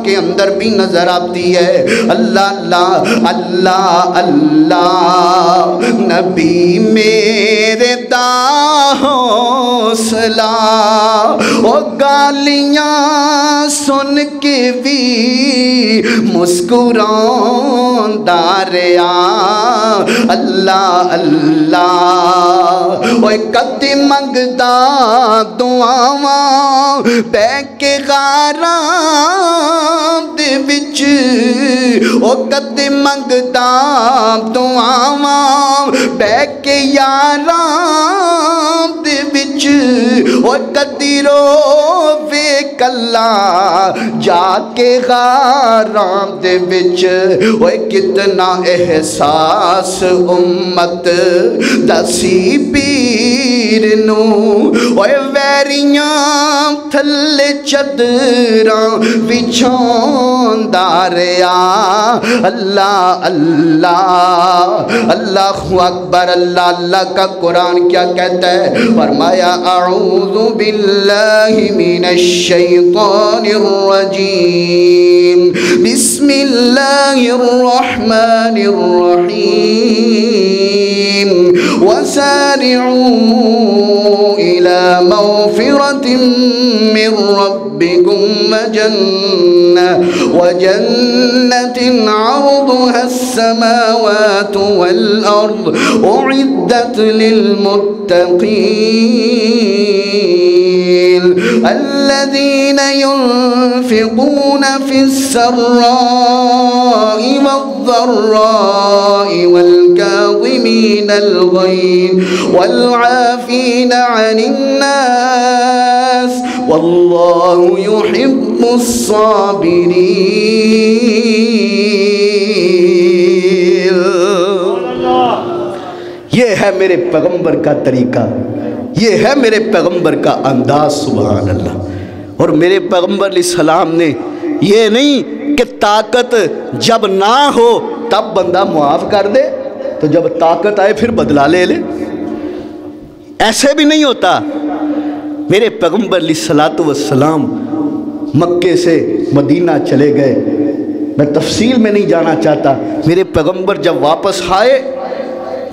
کے اندر بھی نظر آتی ہے۔ اللہ اللہ اللہ اللہ نبی میرے دا حوصلہ، او گالیاں سن کے بھی مسکراندا رہیا۔ اللہ اللہ اوے کدی منگدا دعاواں بہ کے غاراں دے وچ، او کدی منگدا دعاواں بہ کے یاراں دے وچ، او کدی رووے کلا جا کے غاراں دے وچ۔ اوے کتنا احساس امت دسی پیر نو، اوے ویریاں تھلے چدراں بچھوندا رہیا۔ اللہ اللہ اللہ اکبر۔ اللہ اللہ کا قرآن کیا کہتا ہے؟ فرمایا اعوذ باللہ من الشیطان الرجیم، بسم اللہ الرحمن الرحیم، وسارعوا إلى مغفرة من ربكم وجنة عرضها السماوات والأرض أعدت للمتقين الذين ينفقون في السراء والضراء والكاظمين الغيظ والعافين عن الناس والله يحب الصابرين۔ یہ ہے میرے پیغمبر کا طریقہ، یہ ہے میرے پیغمبر کا انداز، سبحان اللہ۔ اور میرے پیغمبر علیہ السلام نے یہ نہیں کہ طاقت جب نہ ہو تب بندہ معاف کر دے تو جب طاقت آئے پھر بدلہ لے لے، ایسے بھی نہیں ہوتا۔ میرے پیغمبر علیہ السلام مکے سے مدینہ چلے گئے، میں تفصیل میں نہیں جانا چاہتا۔ میرے پیغمبر جب واپس آئے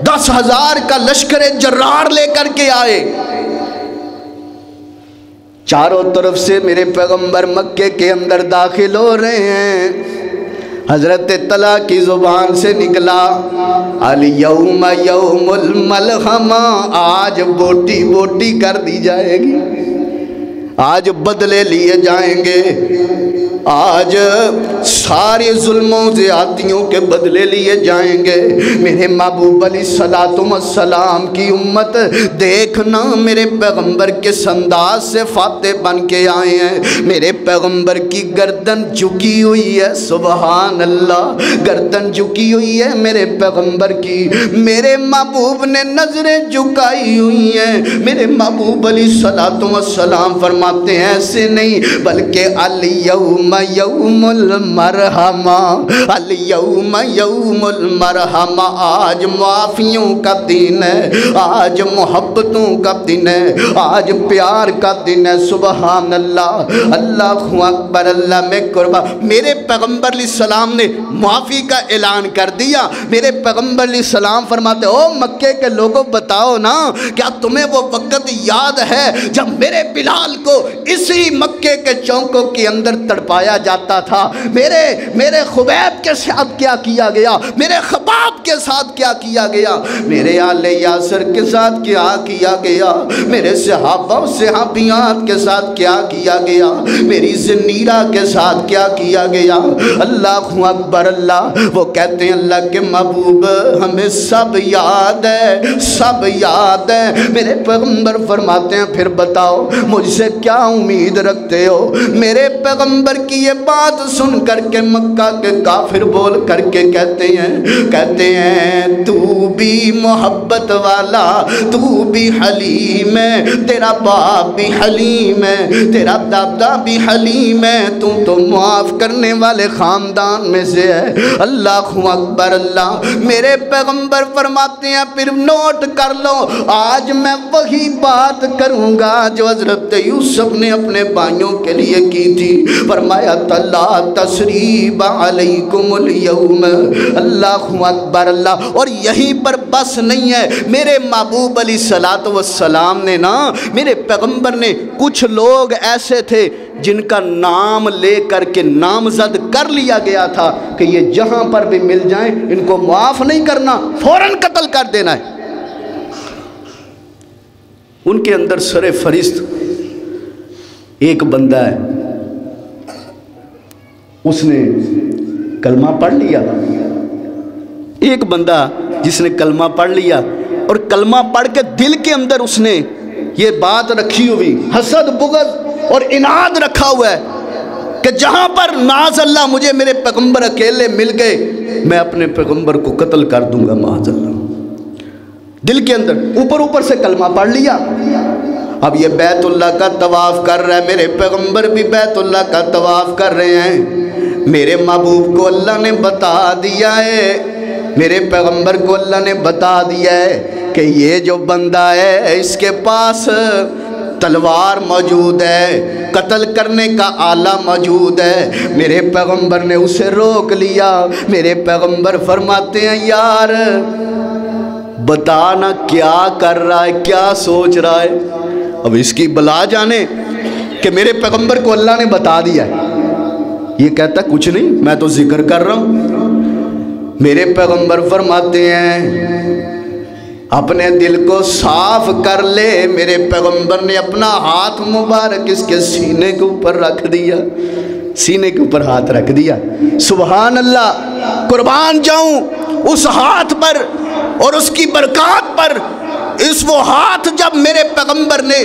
10,000 کا لشکر جرار لے کر کے آئے، چاروں طرف سے میرے پیغمبر مکے کے اندر داخل ہو رہے ہیں۔ حضرت طلحہ کی زبان سے نکلا الیوم یوم الملحمہ، آج بوٹی بوٹی کر دی جائے گی، آج بدلے لیے جائیں گے، آج سارے ظلموں زیادتیوں کے بدلے لیے جائیں گے۔ میرے محبوب علیہ السلام کی امت دیکھنا میرے پیغمبر کے انداز سے فاتح بن کے آئے ہیں۔ میرے پیغمبر کی گردن جھکی ہوئی ہے، سبحان اللہ، گردن جھکی ہوئی ہے میرے پیغمبر کی۔ میرے محبوب نے نظریں جھکائی ہوئی ہیں۔ میرے محبوب علیہ السلام فرماتے ہیں ایسے نہیں بلکہ الیوم یوم المرحمہ، الیوم یوم المرحمہ، آج معافیوں کا دن ہے، آج محبتوں کا دن ہے، آج پیار کا دن ہے، سبحان اللہ۔ اللہ اکبر، اللہ میں قربان۔ میرے پیغمبر علیہ السلام نے معافی کا اعلان کر دیا۔ میرے پیغمبر علیہ السلام فرماتے او مکے کے لوگوں بتاؤ نا، کیا تمہیں وہ وقت یاد ہے جب میرے بلال کو اسی مکے کے چوکوں کے اندر تڑپایا جاتا تھا؟ میرے خبیب کے ساتھ کیا کیا گیا، میرے خباب کے ساتھ کیا کیا گیا، میرے آل یاسر کے ساتھ کیا کیا گیا، میرے صحابہ و صحابیات کے ساتھ کیا کیا گیا، میری زنیرہ کے ساتھ کیا کیا گیا۔ اللہ اکبر، اللہ وہ کہتے ہیں اللہ کے محبوب ہمیں سب یاد ہے، سب یاد ہے۔ میرے پیغمبر فرماتے ہیں پھر بتاؤ مجھ سے کیا امید رکھتے ہو؟ میرے پیغمبر کی یہ بات سن کر کے مکہ کے کافر بول کر کے کہتے ہیں تو بھی محبت والا، تو بھی حلیم ہے، تیرا باپ بھی حلیم ہے، تیرا دادا بھی حلیم ہے، تو معاف کرنے والے خاندان میں سے ہے۔ اللہ اکبر، اللہ۔ میرے پیغمبر فرماتے ہیں پھر نوٹ کر لو، آج میں وہی بات کروں گا جو حضرت یوسف نے اپنے بھائیوں کے لیے کی تھی۔ فرماتے فرمایا لا تثریب علیکم الیوم، اللہ اکبر اللہ۔ اور یہیں پر بس نہیں ہے، میرے محبوب علیہ الصلوۃ والسلام نے نا، میرے پیغمبر نے، کچھ لوگ ایسے تھے جن کا نام لے کر کے نامزد کر لیا گیا تھا کہ یہ جہاں پر بھی مل جائیں ان کو معاف نہیں کرنا، فوراً قتل کر دینا ہے۔ ان کے اندر سر فہرست ایک بندہ ہے، اس نے کلمہ پڑھ لیا، ایک بندہ جس نے کلمہ پڑھ لیا اور کلمہ پڑھ کے دل کے اندر اس نے یہ بات رکھی ہوئی، حسد بغض اور اناد رکھا ہوا ہے کہ جہاں پر معاذ اللہ مجھے میرے پیغمبر اکیلے مل گئے میں اپنے پیغمبر کو قتل کر دوں گا معاذ اللہ، دل کے اندر اوپر سے کلمہ پڑھ لیا۔ اب یہ بیت اللہ کا طواف کر رہا ہے، میرے پیغمبر بھی بیت اللہ کا طواف کر رہے ہیں، میرے محبوب کو اللہ نے بتا دیا ہے، میرے پیغمبر کو اللہ نے بتا دیا ہے کہ یہ جو بندہ ہے اس کے پاس تلوار موجود ہے، قتل کرنے کا آلہ موجود ہے۔ میرے پیغمبر نے اسے روک لیا۔ میرے پیغمبر فرماتے ہیں یار بتانا کیا کر رہا ہے، کیا سوچ رہا ہے۔ اب اس کی بلا جانے کہ میرے پیغمبر کو اللہ نے بتا دیا ہے، یہ کہتا کچھ نہیں میں تو ذکر کر رہا ہوں۔ میرے پیغمبر فرماتے ہیں اپنے دل کو صاف کر لے۔ میرے پیغمبر نے اپنا ہاتھ مبارک اس کے سینے کے اوپر رکھ دیا، سینے کے اوپر ہاتھ رکھ دیا۔ سبحان اللہ، قربان جاؤں اس ہاتھ پر اور اس کی برکات پر۔ اس وہ ہاتھ جب میرے پیغمبر نے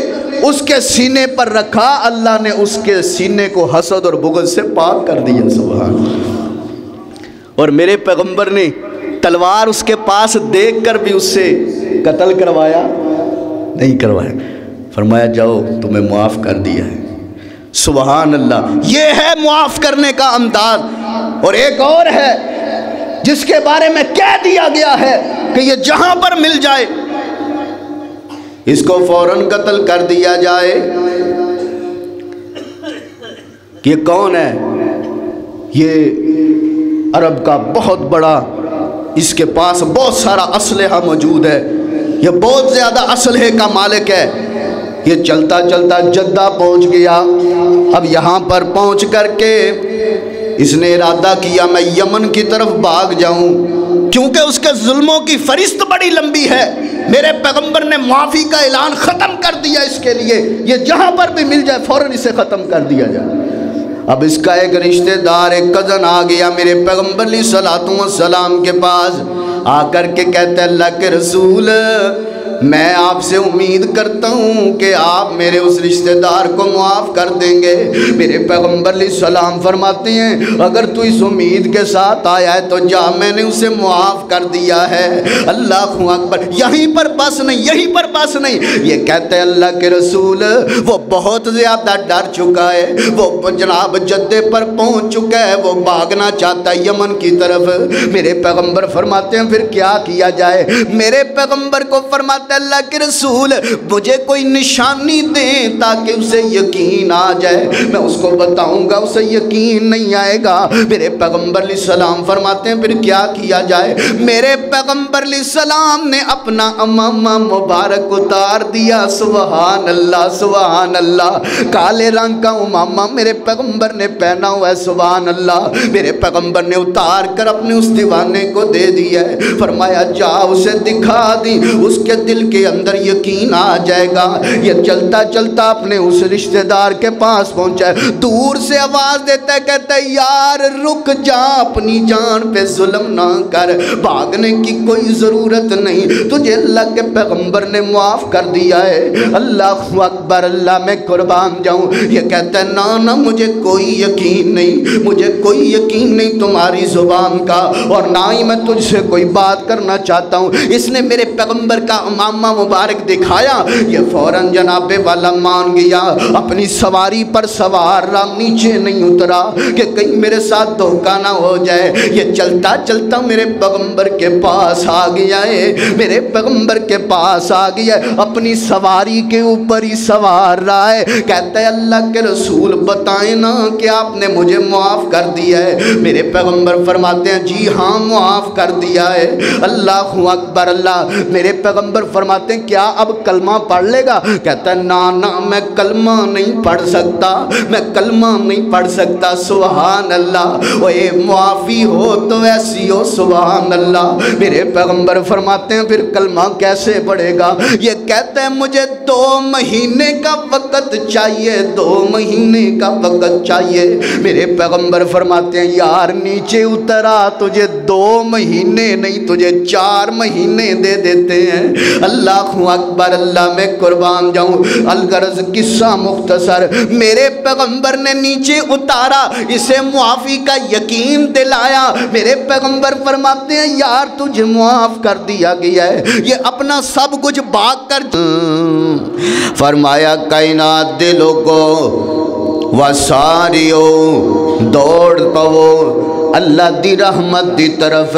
اس کے سینے پر رکھا، اللہ نے اس کے سینے کو حسد اور بغض سے پاک کر دیا۔ سبحان اللہ۔ اور میرے پیغمبر نے تلوار اس کے پاس دیکھ کر بھی اس سے قتل کروایا نہیں کروایا، فرمایا جاؤ تمہیں معاف کر دیا ہے۔ سبحان اللہ، یہ ہے معاف کرنے کا انداز۔ اور ایک اور ہے جس کے بارے میں کہہ دیا گیا ہے کہ یہ جہاں پر مل جائے اس کو فوراً قتل کر دیا جائے۔ یہ کون ہے؟ یہ عرب کا بہت بڑا، اس کے پاس بہت سارا اسلحہ موجود ہے، یہ بہت زیادہ اسلحے کا مالک ہے۔ یہ چلتا چلتا جدہ پہنچ گیا۔ اب یہاں پر پہنچ کر کے اس نے ارادہ کیا میں یمن کی طرف بھاگ جاؤں، کیونکہ اس کے ظلموں کی فہرست بڑی لمبی ہے۔ میرے پیغمبر نے معافی کا اعلان ختم کر دیا اس کے لیے، یہ جہاں پر بھی مل جائے فوراً اسے ختم کر دیا جائے۔ اب اس کا ایک رشتہ دار، ایک کزن آ گیا میرے پیغمبر علیہ الصلوۃ والسلام کے پاس، آ کر کے کہتے اللہ کے رسول میں آپ سے امید کرتا ہوں کہ آپ میرے اس رشتہ دار کو معاف کر دیں گے۔ میرے پیغمبر علیہ السلام فرماتے ہیں اگر تو اس امید کے ساتھ آیا ہے تو جا، میں نے اسے معاف کر دیا ہے۔ اللہ اکبر۔ یہیں پر بس نہیں، یہیں پر بس نہیں، یہ کہتے ہیں اللہ کے رسول وہ بہت زیادہ ڈر چکا ہے، وہ جناب جدے پر پہنچ چکا ہے، وہ بھاگنا چاہتا ہے یمن کی طرف۔ میرے پیغمبر فرماتے ہیں پھر کیا کیا جائے؟ میرے پیغمبر کو فرماتے اللہ کے رسول مجھے کوئی نشانی دیں تاکہ اسے یقین آ جائے، میں اس کو بتاؤں گا اسے یقین نہیں آئے گا۔ میرے پیغمبر علیہ السلام فرماتے ہیں پھر کیا کیا جائے؟ میرے پیغمبر علیہ السلام نے اپنا امامہ مبارک اتار دیا۔ سبحان اللہ سبحان اللہ، کالے رنگ کا امامہ میرے پیغمبر نے پہنا ہوا ہے۔ سبحان اللہ، میرے پیغمبر نے اتار کر اپنے اس دیوانے کو دے دیا ہے، فرمایا جا اسے دکھا دی، اس کے دل کے اندر یقین آ جائے گا۔ یہ چلتا چلتا اپنے اس رشتہ دار کے پاس پہنچا ہے، دور سے آواز دیتا ہے کہتا ہے یار رک جا، اپنی جان پہ ظلم نہ کر، بھاگنے کی کوئی ضرورت نہیں، تجھے اللہ کے پیغمبر نے معاف کر دیا ہے۔ اللہ اکبر، اللہ میں قربان جاؤں۔ یہ کہتا ہے نا مجھے کوئی یقین نہیں، مجھے کوئی یقین نہیں تمہاری زبان کا، اور نہ ہی میں تجھ سے کوئی بات کرنا چاہتا ہوں۔ اس نے میرے پیغمبر کا امامہ نامہ مبارک دکھایا، یہ فوراً جناب والا مان گیا، اپنی سواری پر سوار رہا، نیچے نہیں اترا کہ کہیں میرے ساتھ دھوکہ نہ ہو جائے۔ یہ چلتا چلتا میرے پیغمبر کے پاس آ گیا ہے، میرے پیغمبر کے پاس آ گیا ہے، اپنی سواری کے اوپر ہی سوار رہا ہے۔ کہتا ہے اللہ کے رسول بتائیں نا کہ آپ نے مجھے معاف کر دیا ہے؟ میرے پیغمبر فرماتے ہیں جی ہاں معاف کر دیا ہے۔ اللہ اکبر اللہ۔ میرے پیغمبر فرماتے ہیں کیا اب کلمہ پڑھ لے گا؟ کہتا ہے نا نا میں کلمہ نہیں پڑھ سکتا، میں کلمہ نہیں پڑھ سکتا۔ سبحان اللہ، وہ معافی ہو تو ایسی ہو، سبحان اللہ۔ میرے پیغمبر فرماتے ہیں پھر کلمہ کیسے پڑھے گا؟ یہ کہتا ہے مجھے 2 مہینے کا وقت چاہیے، 2 مہینے کا وقت چاہیے۔ میرے پیغمبر فرماتے ہیں یار نیچے اترا تجھے 2 مہینے نہیں تجھے 4 مہینے دے دیتے ہیں۔ اللہ اکبر اللہ، میں قربان جاؤں۔ الغرض قصہ مختصر، میرے پیغمبر نے نیچے اتارا، اسے معافی کا یقین دلایا۔ میرے پیغمبر فرماتے ہیں یار تجھے معاف کر دیا گیا ہے، یہ اپنا سب کچھ بھاگ کر فرمایا کائنات دے لوگو وساریو دوڑ پو اللہ دی رحمت دی طرف،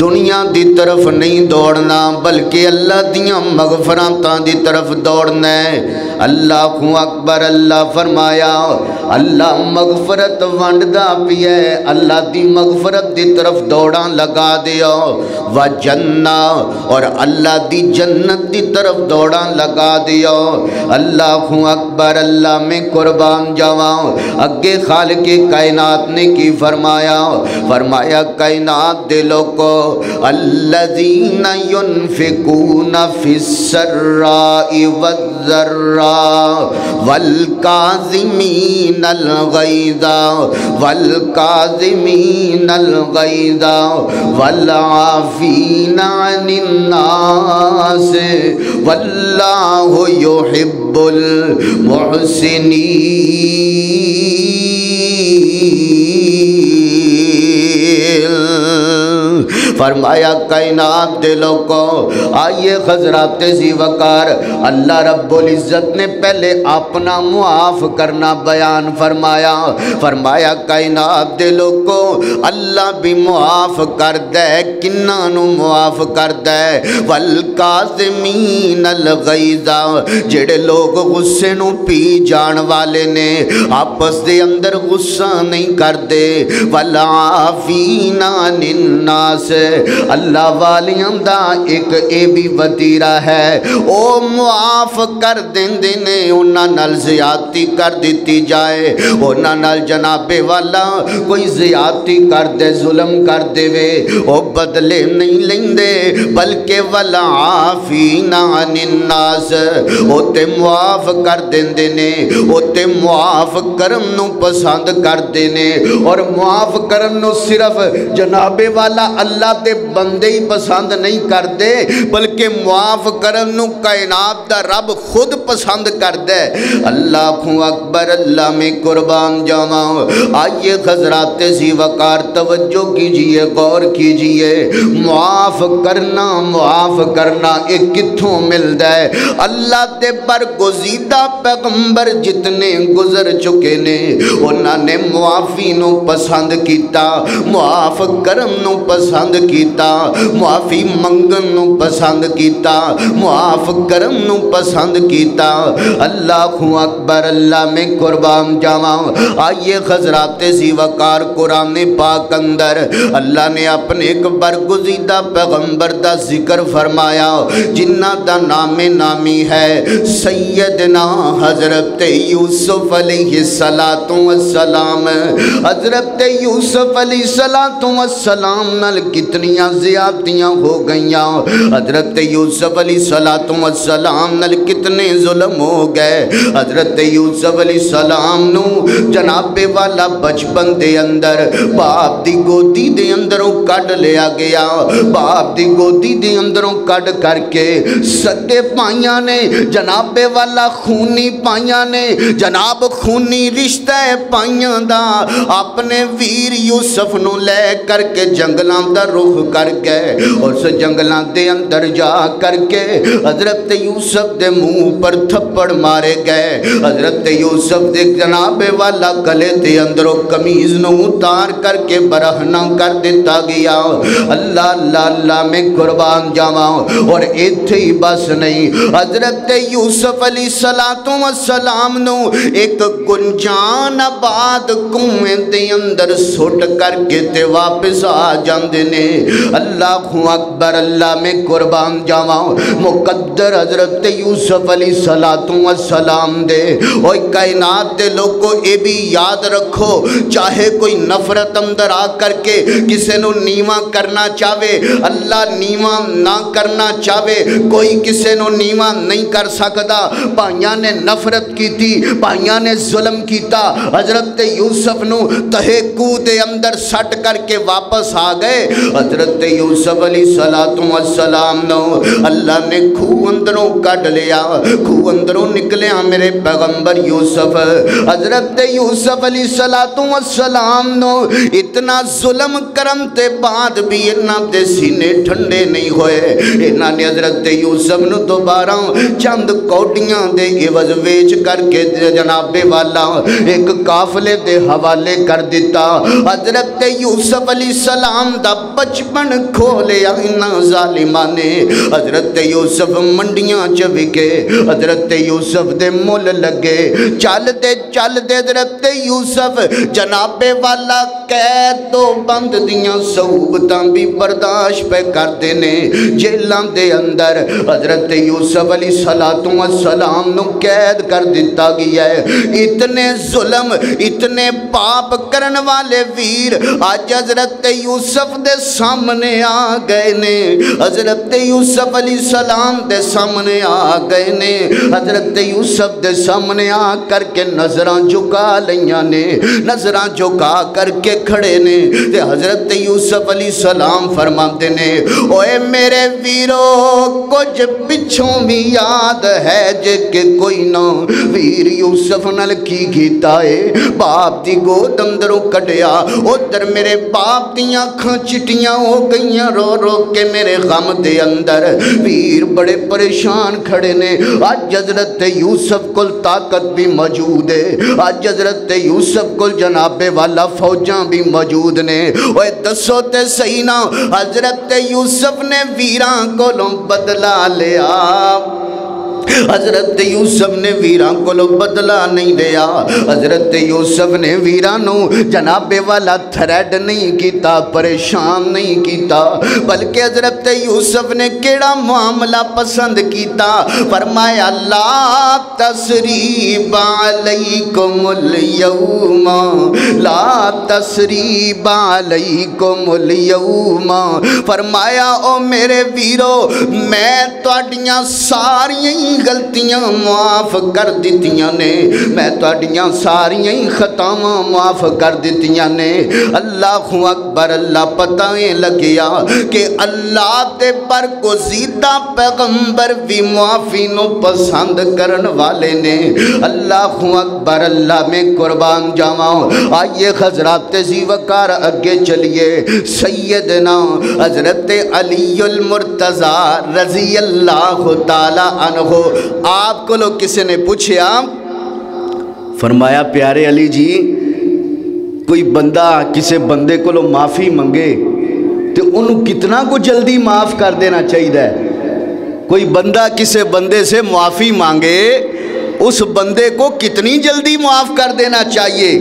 دنیا دی طرف نہیں دوڑنا بلکہ اللہ دیاں مغفراتاں دی طرف دوڑنا ہے۔ اللہ اکبر اللہ فرمایا اللہ مغفرت ونڈدا پیا ہے، اللہ دی مغفرت دی طرف دوڑاں لگا دیو، وجنہ اور اللہ دی جنت دی طرف دوڑاں لگا دیو۔ اللہ اکبر اللہ، میں قربان جاواں۔ اگے خالق کائنات نے کی فرمایا؟ فرمایا کائنات دے لوگو الذین ينفقون فی السراء والضراء والکاظمین الغیظ والعافین عن الناس واللہ یحب المحسنین۔ فرمایا کائنات دے لوگوں آئیے حضرات ذی وقار، اللہ رب العزت نے پہلے اپنا معاف کرنا بیان فرمایا۔ فرمایا کائنات دے لوگوں اللہ بھی معاف کر دے، کناں نو معاف کر دے؟ والکاظمین الغیظ، جڑے لوگ غصے نو پی جان والے نے، آپس دے اندر غصہ نہیں کر دے۔ والعافین عن الناس، اللہ والیاں دا ایک اے بھی وطیرہ ہے، او معاف کر دیندے نے، انہاں نال زیادتی کر دیتی جائے، انہاں نال جناب والا کوئی زیادتی کر دے، ظلم کر دے وے، او بدلے نہیں لیندے بلکہ والعافین عن الناس، او تے معاف کر دیندے نے، او تے معاف کرم نو پسند کر دے نے۔ اور معاف کرم نو صرف جناب والا اللہ دے بندے ہی پسند نہیں کر دے بلکہ معاف کرن نو کائنات دا رب خود پسند کر دے۔ اللہ اکبر اللہ، میں قربان جاواں۔ آئیے حضرات ذی وقار توجہ کیجئے، غور کیجئے، معاف کرنا ایک کتھوں ملدا ہے؟ اللہ دے برگزیدہ پیغمبر جتنے گزر چکے نے انہاں نے معافی نو پسند کیتا، معاف کرم نو پسند کیتا، معافی منگن نو پسند کیتا، معاف کرم نو پسند کیتا۔ اللہ اکبر اللہ، میں قربان جاواں۔ آئیے حضرات ذی وقار قرآن پاک اندر اللہ نے اپنے ایک برگزیدہ پیغمبر دا ذکر فرمایا جنہ دا نام نامی ہے سیدنا حضرت یوسف علیہ السلام۔ حضرت یوسف علیہ السلام نال کتنیاں زیادتیاں ہو گئیاں، حضرت یوسف علیہ السلام نال کتنے ظلم ہو گئے۔ حضرت یوسف علیہ السلام نو جناب والا بچپن دے اندر باپ دی گودی دے اندروں کڈ لیا گیا، باپ دی گودی دے اندروں کڈ کر کے سدے پائیاں نے، جناب والا خونی پائیاں نے، جناب خونی رشتہ پائیاں دا، اپنے ویر یوسف نو لے کر کے جنگلاں دا رخ کر کے اس جنگلاں دے اندر جا کر کے حضرت یوسف دے منہ پر تھپڑ مارے گئے. حضرت یوسف دے جناب والا گلے دے اندروں قمیض نو اتار کر کے برہنہ کر دیتا گیا. اللہ اللہ اللہ میں قربان جاواں. اور ایتھے ہی بس نہیں, حضرت یوسف علیہ السلام نو ایک گنجان آباد کنویں دے اندر سٹ کر کے تے واپس آ جاندے نے. اللہ اکبر, اللہ میں قربان جاواں. مقدر حضرت یوسف علیہ السلام دے. اوے کائنات دے لوگو اے بھی یاد رکھو, چاہے کوئی نفرت اندر آ کر کے کسے نو نیواں کرنا چاہے, اللہ نیواں نہ کرنا چاہے, کوئی کسے نو نیواں نہیں کر سکتا. بھائیاں نے نفرت کی تھی, بھائیاں نے ظلم کیتا, حضرت یوسف نو تہے کوہ دے اندر سٹ کر کے واپس آ گئے. حضرت یوسف علیہ السلام نو اللہ نے کوہ اندروں کڈ لیا, کوہ اندروں نکلیا میرے پیغمبر یوسف. حضرت یوسف علیہ السلام نو اتنا ظلم کرم تے بعد بھی انہاں دے سینے ٹھنڈے نہیں ہوئے. انہاں نے حضرت یوسف نو دوبارہ چند کوٹیاں دے عوض ویچ کر کے جناب والا ایک قافلے دے حوالے کر دیتا. حضرت یوسف علیہ السلام دا بچپن کھو لیا انہاں ظالماں نے. حضرت یوسف منڈیاں چ وکے, حضرت یوسف دے مول لگے, چل دے حضرت یوسف جناب والا قید تو بند دیاں صعوبتاں بھی برداشت پہ کردے نے. جیلاں دے اندر حضرت یوسف علیہ السلام نو قید کر دیتا گیا ہے. اتنے ظلم اتنے پاپ کرن والے ویر آج حضرت یوسف دے سامنے آ گئے نے, حضرت یوسف علیہ السلام دے سامنے آ گئے نے. حضرت یوسف دے سامنے آ کر کے نظراں جھکا لیاں نے, نظراں جھکا کر کے کھڑے نے. تے حضرت یوسف علیہ السلام فرماتے نے, اوے میرے ویرو کچھ پچھوں بھی یاد ہے جے کہ کوئی نہ ویر یوسف نال کی کیتا ہے. باپ دی گود اندروں کٹیا, ادھر میرے باپ دیاں اکھاں چٹیاں ہو گئیاں رو رو کے میرے غم دے اندر. ویر بڑے پریشان کھڑے نے. آج حضرت یوسف کل طاقت بھی موجود ہے, آج حضرت یوسف کل جناب والا فوجاں بھی موجود نے. اوے دسو تے صحیح نا, حضرت یوسف نے ویراں کولوں بدلا لیا, حضرت یوسف نے ویران کو لو بدلا نہیں دیا. حضرت یوسف نے ویرانو جناب والا تھریڈ نہیں کیتا, پریشان نہیں کیتا, بلکہ حضرت یوسف نے کیڑا معاملہ پسند کیتا. فرمایا لا تسریب علیکم اليوم, لا تسریب علیکم اليوم. فرمایا او میرے ویرو میں تواڈیاں ساریاں غلطیاں معاف کر دیتیاں نے, میں تواڈیاں ساریاں خطاواں معاف کر دیتیاں نے. اللہ اکبر, اللہ پتہ لگیا کہ اللہ تے برگزیدہ پیغمبر بھی معافی نو پسند کرن والے نے. اللہ اکبر, اللہ میں قربان جاواں. آئیے حضرات ذی وقار اگے چلیے. سیدنا حضرت علی المرتضی رضی اللہ تعالی عنہ, آپ کو لوگ کسی نے پوچھا, فرمایا پیارے علی جی کوئی بندہ کسی بندے کو لو معافی منگے تو انہوں کتنا کو جلدی معاف کر دینا چاہیے؟ کوئی بندہ کسی بندے سے معافی مانگے اس بندے کو کتنی جلدی معاف کر دینا چاہیے؟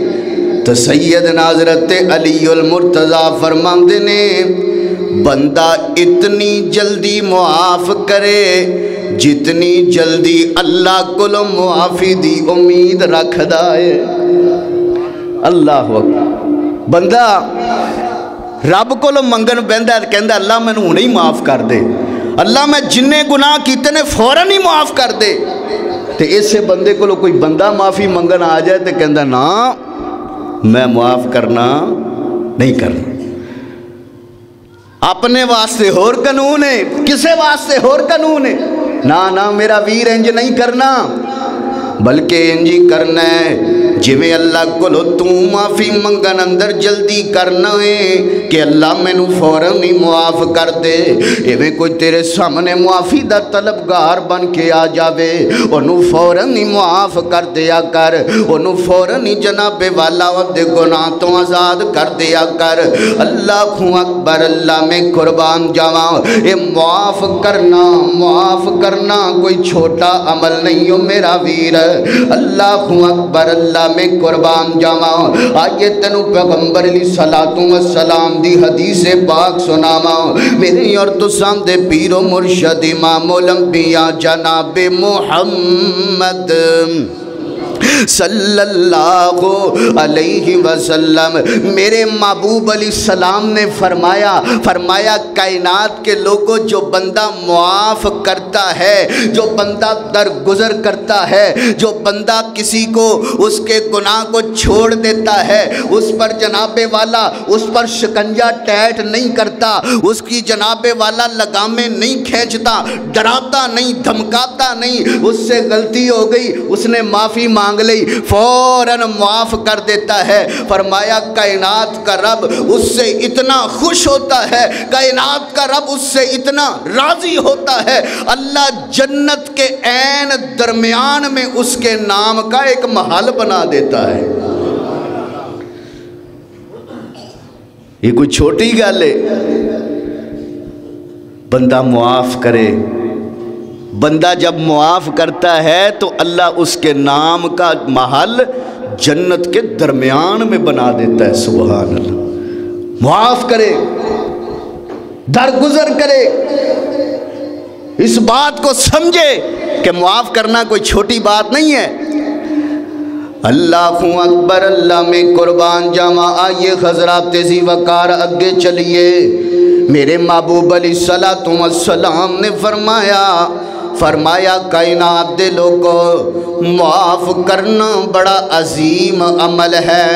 تو سیدنا حضرت علی المرتضی فرماندے نے بندہ اتنی جلدی معاف کرے جتنی جلدی اللہ کو معافی دی امید رکھ دائے. اللہ اکبر. بندہ رب کو منگن بہندا ہے کہندا اللہ میں نوں نہیں معاف کر دے, اللہ میں جننے گناہ کیتے نے فوراً ہی معاف کر دے. تے اسے بندے کو کوئی بندہ معافی منگن آ جائے تے کہندا نا میں معاف کرنا نہیں کرنا. اپنے واسطے ہور قانون ہے, کسے واسطے ہور قانون ہے. نا میرا ویر انج نہیں کرنا, بلکہ انجی کرنا ہے جویں اللہ کو تو معافی منگن اندر جلدی کرنا ہے کہ اللہ میں نو فوراً ہی معاف کر دے، ایویں کوئی تیرے سامنے معافی دا طلبگار بن کے آ جاوے انہوں فوراً ہی معاف کر دیا کر، انہوں فوراً ہی جناب والا دے گناہ تو آزاد کر دیا کر۔ اللہ اکبر، اللہ میں قربان جاواں، اے معاف کرنا کوئی چھوٹا عمل نہیں ہو میرا ویر۔ اللہ اکبر، اللہ میں قربان جاواں، آئیے تنو پیغمبر علیہ السلام دی حدیث پاک سناواں، میرے اور تو سامدے پیر و مرشد امام الانبیاء جناب محمد صلی اللہ علیہ وسلم، میرے محبوب علیہ السلام نے فرمایا کائنات کے لوگوں، جو بندہ معاف کرتا ہے، جو بندہ درگزر کرتا ہے، جو بندہ کسی کو اس کے گناہ کو چھوڑ دیتا ہے، اس پر جناب والا اس پر شکنجہ ٹیٹ نہیں کرتا، اس کی جناب والا لگامیں نہیں کھینچتا، ڈراتا نہیں، دھمکاتا نہیں، اس سے غلطی ہو گئی، اس نے معافی مانگ لئی، فوراً معاف کر دیتا ہے۔ فرمایا کائنات کا رب اس سے اتنا خوش ہوتا ہے، کائنات کا رب اس سے اتنا راضی ہوتا ہے، اللہ جنت کے عین درمیان میں اس کے نام کا ایک محل بنا دیتا ہے۔ یہ کوئی چھوٹی گل ہے؟ بندہ معاف کرے، بندہ جب معاف کرتا ہے تو اللہ اس کے نام کا محل جنت کے درمیان میں بنا دیتا ہے۔ سبحان اللہ، معاف کرے، درگزر کرے، اس بات کو سمجھے کہ معاف کرنا کوئی چھوٹی بات نہیں ہے۔ اللہ اکبر، اللہ میں قربان جاواں، آئیے حضرات ذی وقار اگے چلیے۔ میرے محبوب علیہ السلام نے فرمایا کائنات دے لوگوں، معاف کرنا بڑا عظیم عمل ہے۔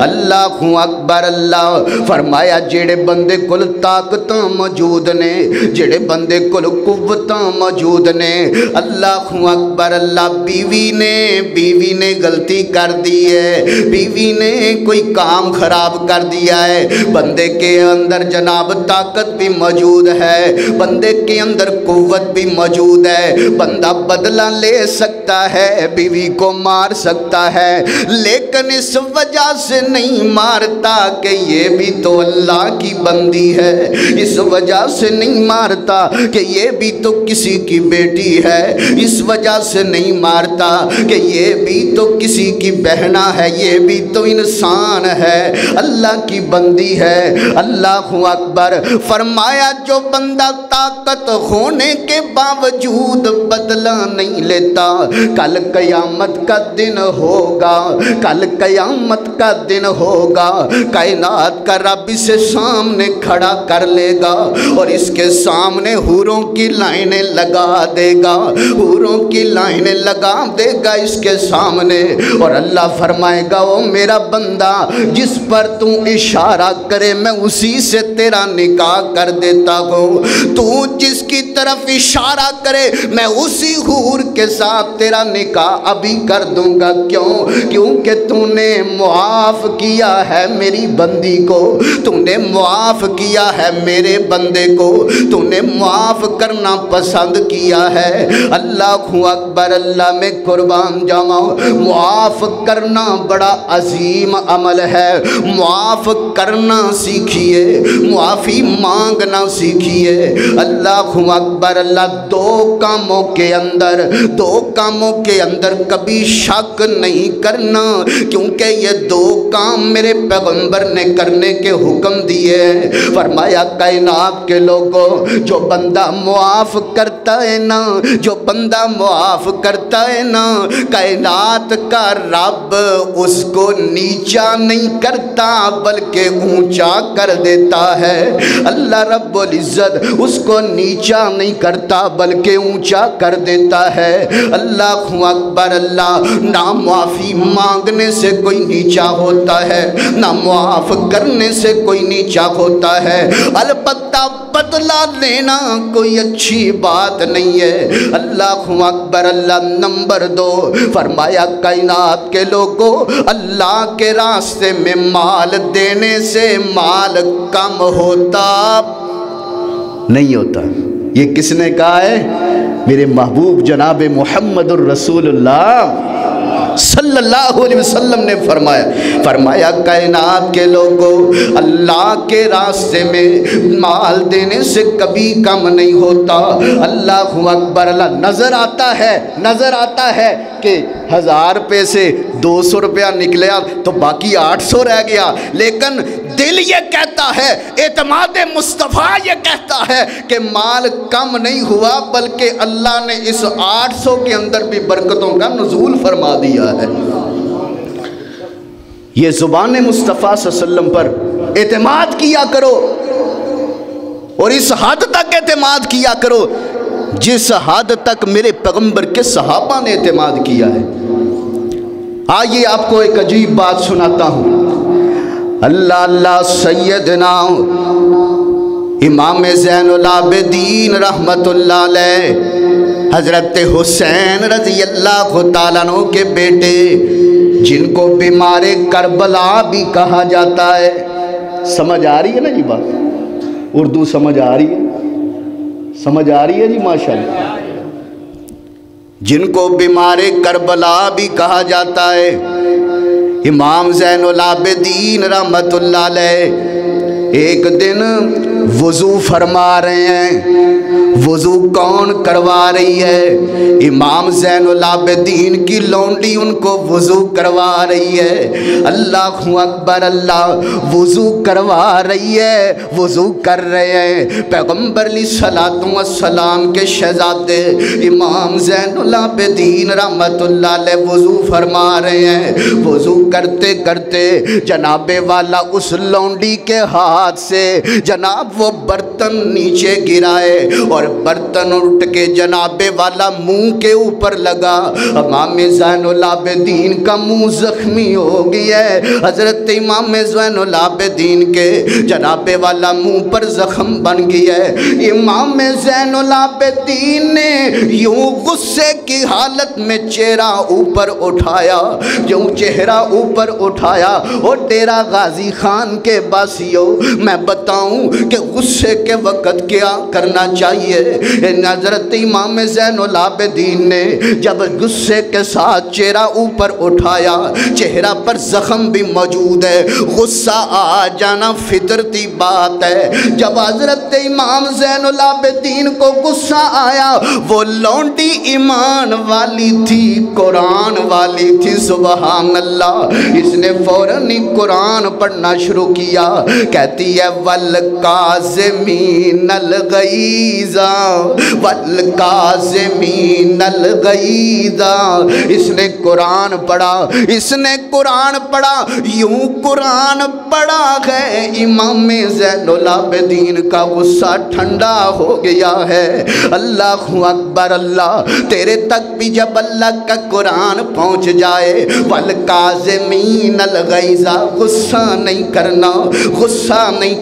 اللہ اکبر، اللہ فرمایا جڑے بندے کل طاقتاں موجود نے، جڑے بندے کل قوتاں موجود نے، اللہ اکبر، اللہ بیوی نے غلطی کر دی ہے، بیوی نے کوئی کام خراب کر دیا ہے، بندے کے اندر جناب طاقت بھی موجود ہے، بندے کے اندر قوت بھی موجود ہے، بندہ بدلہ لے سکتا ہے، بیوی کو مار سکتا ہے، لیکن اس وجہ سے نہیں مارتا کہ یہ بھی تو اللہ کی بندی ہے، اس وجہ سے نہیں مارتا کہ یہ بھی تو کسی کی بیٹی ہے، اس وجہ سے نہیں مارتا کہ یہ بھی تو کسی کی بہنا ہے، یہ بھی تو انسان ہے، اللہ کی بندی ہے۔ اللہ اکبر، فرمایا جو بندہ طاقت ہونے کے باوجود بدلہ نہیں لیتا، کل قیامت کا دن ہوگا، کل قیامت کا دن ہوگا، کائنات کا رب اسے سامنے کھڑا کر لے گا اور اس کے سامنے حوروں کی لائنیں لگا دے گا، حوروں کی لائنیں لگا دے گا اس کے سامنے، اور اللہ فرمائے گا او میرا بندہ جس پر تو اشارہ کرے میں اسی سے تیرا نکاح کر دیتا ہوں، تو جس کی طرف اشارہ کرے میں اسی حور کے ساتھ تیرا نکاح ابھی کر دوں گا۔ کیونکہ تو نے معاف کیا ہے میری بندی کو، تو نے معاف کیا ہے میرے بندے کو، تو نے معاف کرنا پسند کیا ہے۔ اللہ اکبر، اللہ میں قربان جاواں، معاف کرنا بڑا عظیم عمل ہے، معاف کرنا سیکھیے، معافی مانگنا سیکھیے۔ اللہ اکبر، اللہ دو کاموں کے اندر کبھی شک نہیں کرنا، کیونکہ یہ دو کام میرے پیغمبر نے کرنے کے حکم دیے۔ فرمایا کائنات کے لوگوں، جو بندہ معاف کرتا ہے نا، جو بندہ معاف کرتا ہے نا، کائنات کا رب اس کو نیچا نہیں کرتا بلکہ اونچا کر دیتا ہے۔ اللہ رب العزت اس کو نیچا نہیں کرتا بلکہ اونچا کر دیتا ہے۔ اللہ اکبر، اللہ نہ معافی مانگنے سے کوئی نیچا ہوتا ہے، نہ معاف کرنے سے کوئی نیچا ہوتا ہے، البتہ بدلہ لینا کوئی اچھی بات نہیں ہے۔ اللہ اکبر۔ اللہ نمبر 2 فرمایا کائنات کے لوگوں، اللہ کے راستے میں مال دینے سے مال کم ہوتا نہیں ہوتا۔ یہ کس نے کہا ہے؟ میرے محبوب جناب محمد الرسول اللہ صلی اللہ علیہ وسلم نے فرمایا کائنات کے لوگوں، اللہ کے راستے میں مال دینے سے کبھی کم نہیں ہوتا۔ اللہ اکبر۔ اللہ نظر آتا ہے کہ 1000 روپے سے 200 روپیہ نکلیا تو باقی 800 رہ گیا، لیکن دل یہ کہتا ہے، اعتماد مصطفیٰ یہ کہتا ہے کہ مال کم نہیں ہوا، بلکہ اللہ نے اس 800 کے اندر بھی برکتوں کا نزول فرما دیا ہے۔ یہ زبان مصطفیٰ صلی اللہ علیہ وسلم پر اعتماد کیا کرو، اور اس حد تک اعتماد کیا کرو جس حد تک میرے پیغمبر کے صحابہ نے اعتماد کیا ہے۔ آئیے آپ کو ایک عجیب بات سناتا ہوں۔ اللہ سیدنا امام زین العابدین رحمت اللہ علیہ حضرت حسین رضی اللہ تعالیٰ عنہ کے بیٹے، جن کو بیمار کربلا بھی کہا جاتا ہے۔ سمجھ آ رہی ہے نا جی بات؟ اردو سمجھ آ رہی ہے جی ماشاءاللہ۔ جن کو بیمار کربلا بھی کہا جاتا ہے، امام زین العابدین رحمت اللہ علیہ ایک دن وضو فرما رہے ہیں۔ وضو کون کروا رہی ہے؟ امام زین العابدین کی لونڈی ان کو وضو کروا رہی ہے۔ اللہ اکبر۔ اللہ وضو کروا رہی ہے، وضو کر رہے ہیں۔ پیغمبر علیہ الصلوۃ والسلام کے شہزادے امام زین العابدین رحمت اللہ علیہ وضو فرما رہے ہیں۔ وضو کرتے کرتے جناب والا اس لونڈی کے ہاتھ سے جناب وہ برتن نیچے گرائے، اور برتن اٹھ کے جناب والا منہ کے اوپر لگا۔ امام زین العابدین کا منہ زخمی ہو گیا ہے۔ حضرت امام زین العابدین کے جناب والا منہ پر زخم بن گیا ہے۔ امام زین العابدین نے یوں غصے کی حالت میں چہرہ اوپر اٹھایا، اور ڈیرہ غازی خان کے باسیوں، میں بتاؤں کہ غصے کے وقت کیا کرنا چاہیے۔ حضرت امام زین العابدین نے جب غصے کے ساتھ چہرہ اوپر اٹھایا، چہرہ پر زخم بھی موجود ہے، غصہ آ جانا فطرتی بات ہے۔ جب حضرت امام زین العابدین کو غصہ آیا، وہ لونڈی ایمان والی تھی، قرآن والی تھی، سبحان اللہ۔ اس نے فوراً ہی قرآن پڑھنا شروع کیا۔ کہتی ہے والکاظمین الغیظ والکاظمین الغیظ۔ اس نے قرآن پڑھا، یوں قرآن پڑھا ہے امام زین العابدین کا غصہ ٹھنڈا ہو گیا ہے۔ اللہ اکبر۔ اللہ تیرے تک بھی جب اللہ کا قرآن پہنچ جائے، والکاظمین الغیظ، غصہ نہیں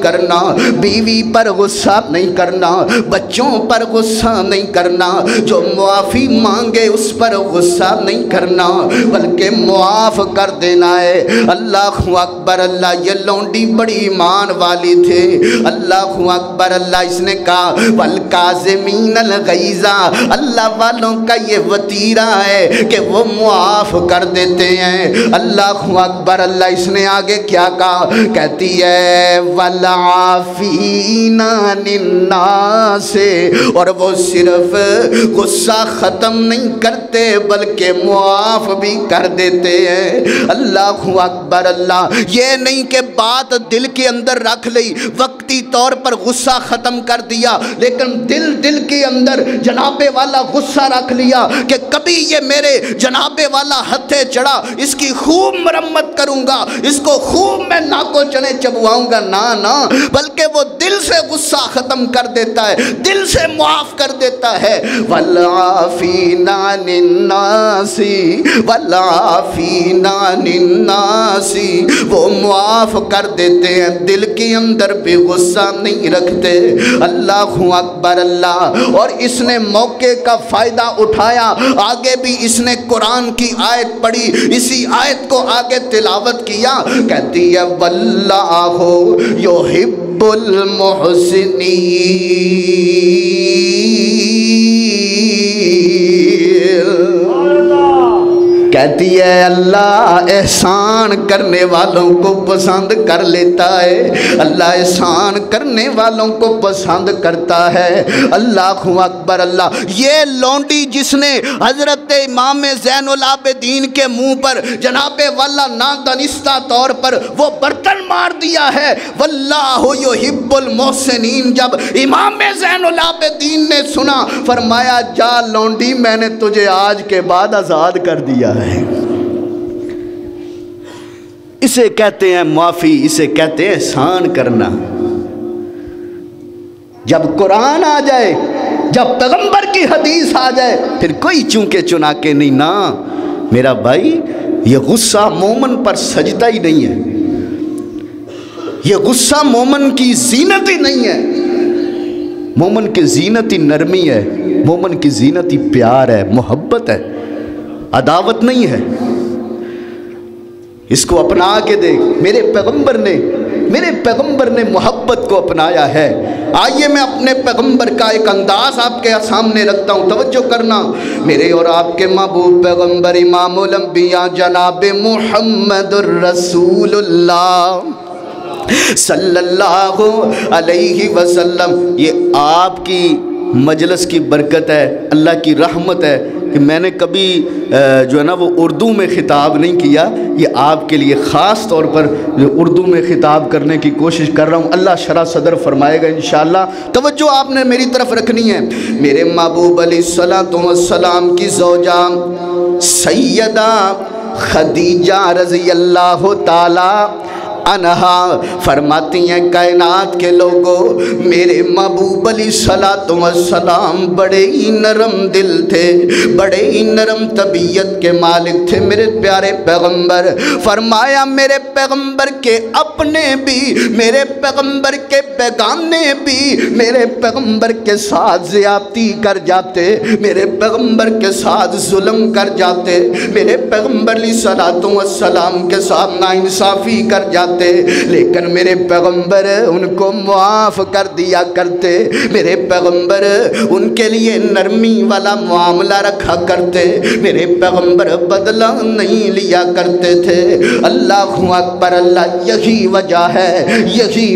کرنا، بیوی پر غصہ نہیں کرنا، بچوں پر غصہ نہیں کرنا، جو معافی مانگے اس پر غصہ نہیں کرنا، بلکہ معاف کر دینا ہے۔ اللہ اکبر۔ اللہ یہ لونڈی بڑی ایمان والی تھے۔ اللہ اکبر۔ اللہ اس نے کہا والکاظمین الغیظ، اللہ والوں کا یہ وطیرہ ہے کہ وہ معاف کر دیتے ہیں۔ اللہ اکبر۔ اللہ اس نے آگے کیا کہا؟ کہتی ہے والعافین عن الناس، اور وہ صرف غصہ ختم نہیں کرتے بلکہ معاف بھی کر دیتے ہیں۔ اللہ اکبر۔ اللہ یہ نہیں کہ بات دل کے اندر رکھ لی، وقتی طور پر غصہ ختم کر دیا، لیکن دل کے اندر جناب والا غصہ رکھ لیا کہ کبھی یہ میرے جناب والا ہتھے چڑھا، اس کی خوب مرمت کروں گا، اس کو خوب میں ناکو چنے چبواؤں گا۔ نہ بلکہ وہ دل سے غصہ ختم کر دیتا ہے، دل سے معاف کر دیتا ہے۔ والعافین عن الناس، والعافین عن الناس، وہ معاف کر دیتے ہیں، دل کے اندر بھی غصہ نہیں رکھتے۔ اللہ اکبر اللہ۔ اور اس نے موقع کا فائدہ اٹھایا، آگے بھی اس نے قرآن کی آیت پڑھی، اسی آیت کو آگے تلاوت کیا، کہتی ہے واللہ یحب المحسنین، کہتی ہے اللہ احسان کرنے والوں کو پسند کر لیتا ہے، اللہ احسان کرنے والوں کو پسند کرتا ہے۔ اللہ اکبر اللہ۔ یہ لونڈی جس نے حضرت امام زین العابدین کے منہ پر جناب والا نادانستہ طور پر وہ برتن مار دیا ہے، واللہ یحب المحسنین، جب امام زین العابدین نے سنا فرمایا جا لونڈی میں نے تجھے آج کے بعد آزاد کر دیا ہے۔ اسے کہتے ہیں معافی، اسے کہتے ہیں احسان کرنا۔ جب قرآن آ جائے، جب پیغمبر کی حدیث آ جائے، پھر کوئی چونکے چنا کے نہیں، نا میرا بھائی، یہ غصہ مومن پر سجدہ ہی نہیں ہے، یہ غصہ مومن کی زینت ہی نہیں ہے۔ مومن کی زینت ہی نرمی ہے، مومن کی زینت ہی پیار ہے، محبت ہے، عداوت نہیں ہے۔ اس کو اپنا کے دیکھ، میرے پیغمبر نے محبت کو اپنایا ہے۔ آئیے میں اپنے پیغمبر کا ایک انداز آپ کے سامنے رکھتا ہوں، توجہ کرنا۔ میرے اور آپ کے محبوب پیغمبر امام الانبیاء جناب محمد الرسول اللہ صلی اللہ علیہ وسلم، یہ آپ کی مجلس کی برکت ہے، اللہ کی رحمت ہے کہ میں نے کبھی جو ہے نا وہ اردو میں خطاب نہیں کیا، یہ آپ کے لیے خاص طور پر اردو میں خطاب کرنے کی کوشش کر رہا ہوں۔ اللہ شرح صدر فرمائے گا انشاءاللہ۔ توجہ آپ نے میری طرف رکھنی ہے۔ میرے محبوب علیہ السلام کی زوجہ سیدہ خدیجہ رضی اللہ تعالی عنہا فرماتی ہیں کائنات کے لوگوں، میرے محبوب علیہ السلام بڑے ہی نرم دل تھے، بڑے ہی نرم طبیعت کے مالک تھے میرے پیارے پیغمبر۔ فرمایا میرے پیغمبر کے اپنے بھی، میرے پیغمبر کے بیگانے بھی میرے پیغمبر کے ساتھ زیادتی کر جاتے، میرے پیغمبر کے ساتھ ظلم کر جاتے، میرے پیغمبر علیہ السلام کے ساتھ ناانصافی کر جاتے، لیکن میرے پیغمبر ان کو معاف کر دیا کرتے، میرے پیغمبر ان کے لیے نرمی والا معاملہ رکھا کرتے، میرے پیغمبر بدلہ نہیں لیا کرتے تھے۔ اللہ اکبر اللہ۔ یہی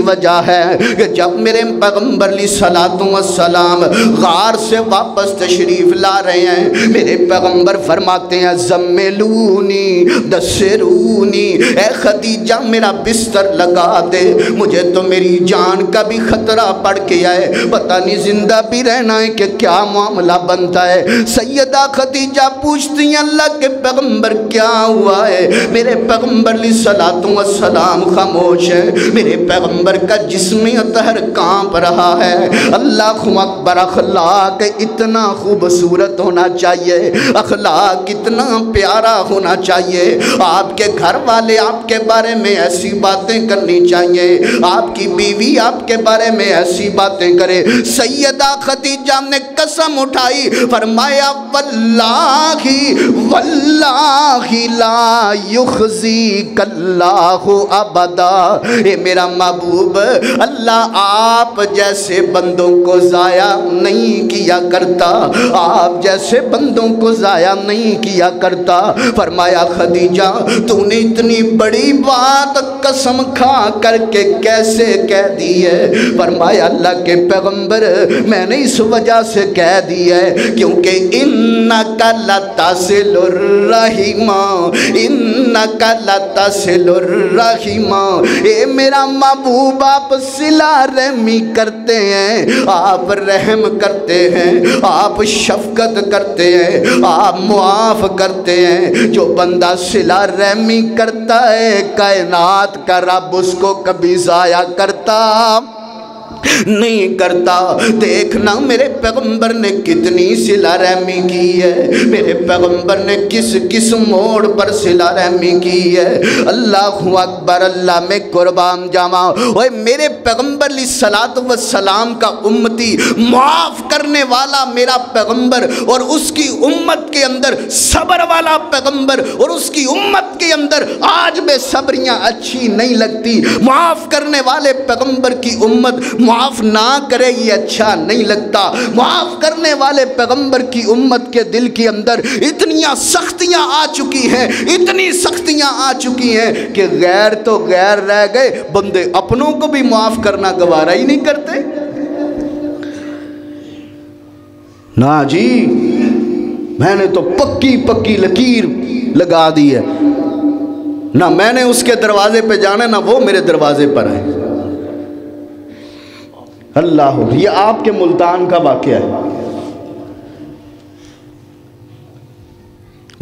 وجہ ہے کہ جب میرے پیغمبر علیہ السلام غار سے واپس تشریف لا رہے ہیں، میرے پیغمبر فرماتے ہیں زملونی دسرونی، اے خدیجہ میرا بستر لگا دے، مجھے تو میری جان کا بھی خطرہ پڑ گیا ہے، پتہ نہیں زندہ بھی رہنا ہے کہ کیا معاملہ بنتا ہے۔ سیدہ خدیجہ پوچھتی ہیں اللہ کے پیغمبر کیا ہوا ہے؟ میرے پیغمبر علیہ السلام خاموش ہے، میرے پیغمبر کا جسمی اطہر کانپ رہا ہے۔ اللہ اکبر۔ اخلاق اتنا خوبصورت ہونا چاہیے، اخلاق اتنا پیارا ہونا چاہیے، آپ کے گھر والے آپ کے بارے میں ایسی باتیں کرنی چاہیے، آپ کی بیوی آپ کے بارے میں ایسی باتیں کرے۔ سیدہ خدیجہ نے قسم اٹھائی، فرمایا واللہ لا یخزیک اللہ ابدا، اے میرا محبوب اللہ آپ جیسے بندوں کو ضائع نہیں کیا کرتا، آپ جیسے بندوں کو ضائع نہیں کیا کرتا۔ فرمایا خدیجہ تو نے اتنی بڑی بات قسم کھا کر کے کیسے کہہ دی ہے؟ فرمایا اللہ کے پیغمبر میں نے اس وجہ سے کہہ دی ہے کیونکہ انکا لتصل الرحم، انکا لتصل الرحم، اے میرا محبوب آپ صلہ رحمی کرتے ہیں، آپ رحم کرتے ہیں، آپ شفقت کرتے ہیں، آپ معاف کرتے ہیں۔ جو بندہ صلہ رحمی کرتا ہے کائنات کا رب اس کو کبھی ضائع کرتا نہیں کرتا۔ دیکھنا میرے پیغمبر نے کتنی صلہ رحمی کی ہے، میرے پیغمبر نے کس کس موڑ پر صلہ رحمی کی ہے۔ اللہ اکبر، اللہ میں قربان جاواں۔ اوے میرے پیغمبر علیہ الصلوۃ والسلام کا امتی، معاف کرنے والا میرا پیغمبر، اور اس کی امت کے اندر صبر والا پیغمبر، اور اس کی امت کے اندر آج بے صبریاں اچھی نہیں لگتی۔ معاف کرنے والے پیغمبر کی امت معاف نہ کرے یہ اچھا نہیں لگتا۔ معاف کرنے والے پیغمبر کی امت کے دل کے اندر اتنی سختیاں آ چکی ہیں، اتنی سختیاں آ چکی ہیں کہ غیر تو غیر رہ گئے، بندے اپنوں کو بھی معاف کرنا گوارا ہی نہیں کرتے۔ نا جی، میں نے تو پکی پکی لکیر لگا دی ہے، نہ میں نے اس کے دروازے پہ جانا نہ وہ میرے دروازے پر ہے۔ اللہ، یہ آپ کے ملتان کا واقعہ ہے۔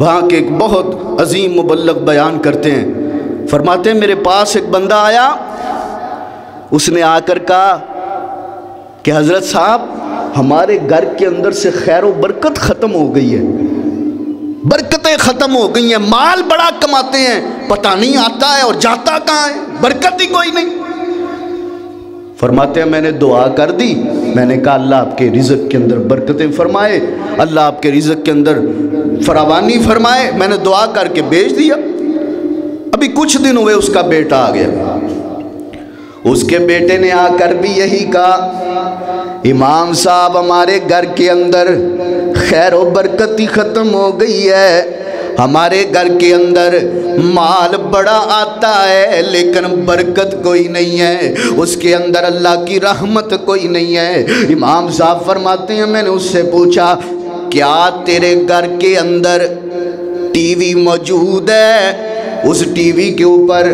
وہاں کے ایک بہت عظیم مبلغ بیان کرتے ہیں، فرماتے ہیں میرے پاس ایک بندہ آیا، اس نے آ کر کہا کہ حضرت صاحب ہمارے گھر کے اندر سے خیر و برکت ختم ہو گئی ہے، برکتیں ختم ہو گئی ہیں، مال بڑا کماتے ہیں، پتہ نہیں آتا ہے اور جاتا کہاں ہے، برکت ہی کوئی نہیں۔ فرماتے ہیں میں نے دعا کر دی، میں نے کہا اللہ آپ کے رزق کے اندر برکتیں فرمائے، اللہ آپ کے رزق کے اندر فراوانی فرمائے، میں نے دعا کر کے بھیج دیا۔ ابھی کچھ دن ہوئے اس کا بیٹا آ گیا، اس کے بیٹے نے آ کر بھی یہی کہا امام صاحب ہمارے گھر کے اندر خیر و برکت ہی ختم ہو گئی ہے، ہمارے گھر کے اندر مال بڑا آتا ہے لیکن برکت کوئی نہیں ہے، اس کے اندر اللہ کی رحمت کوئی نہیں ہے۔ امام صاحب فرماتے ہیں میں نے اس سے پوچھا کیا تیرے گھر کے اندر ٹی وی موجود ہے؟ اس ٹی وی کے اوپر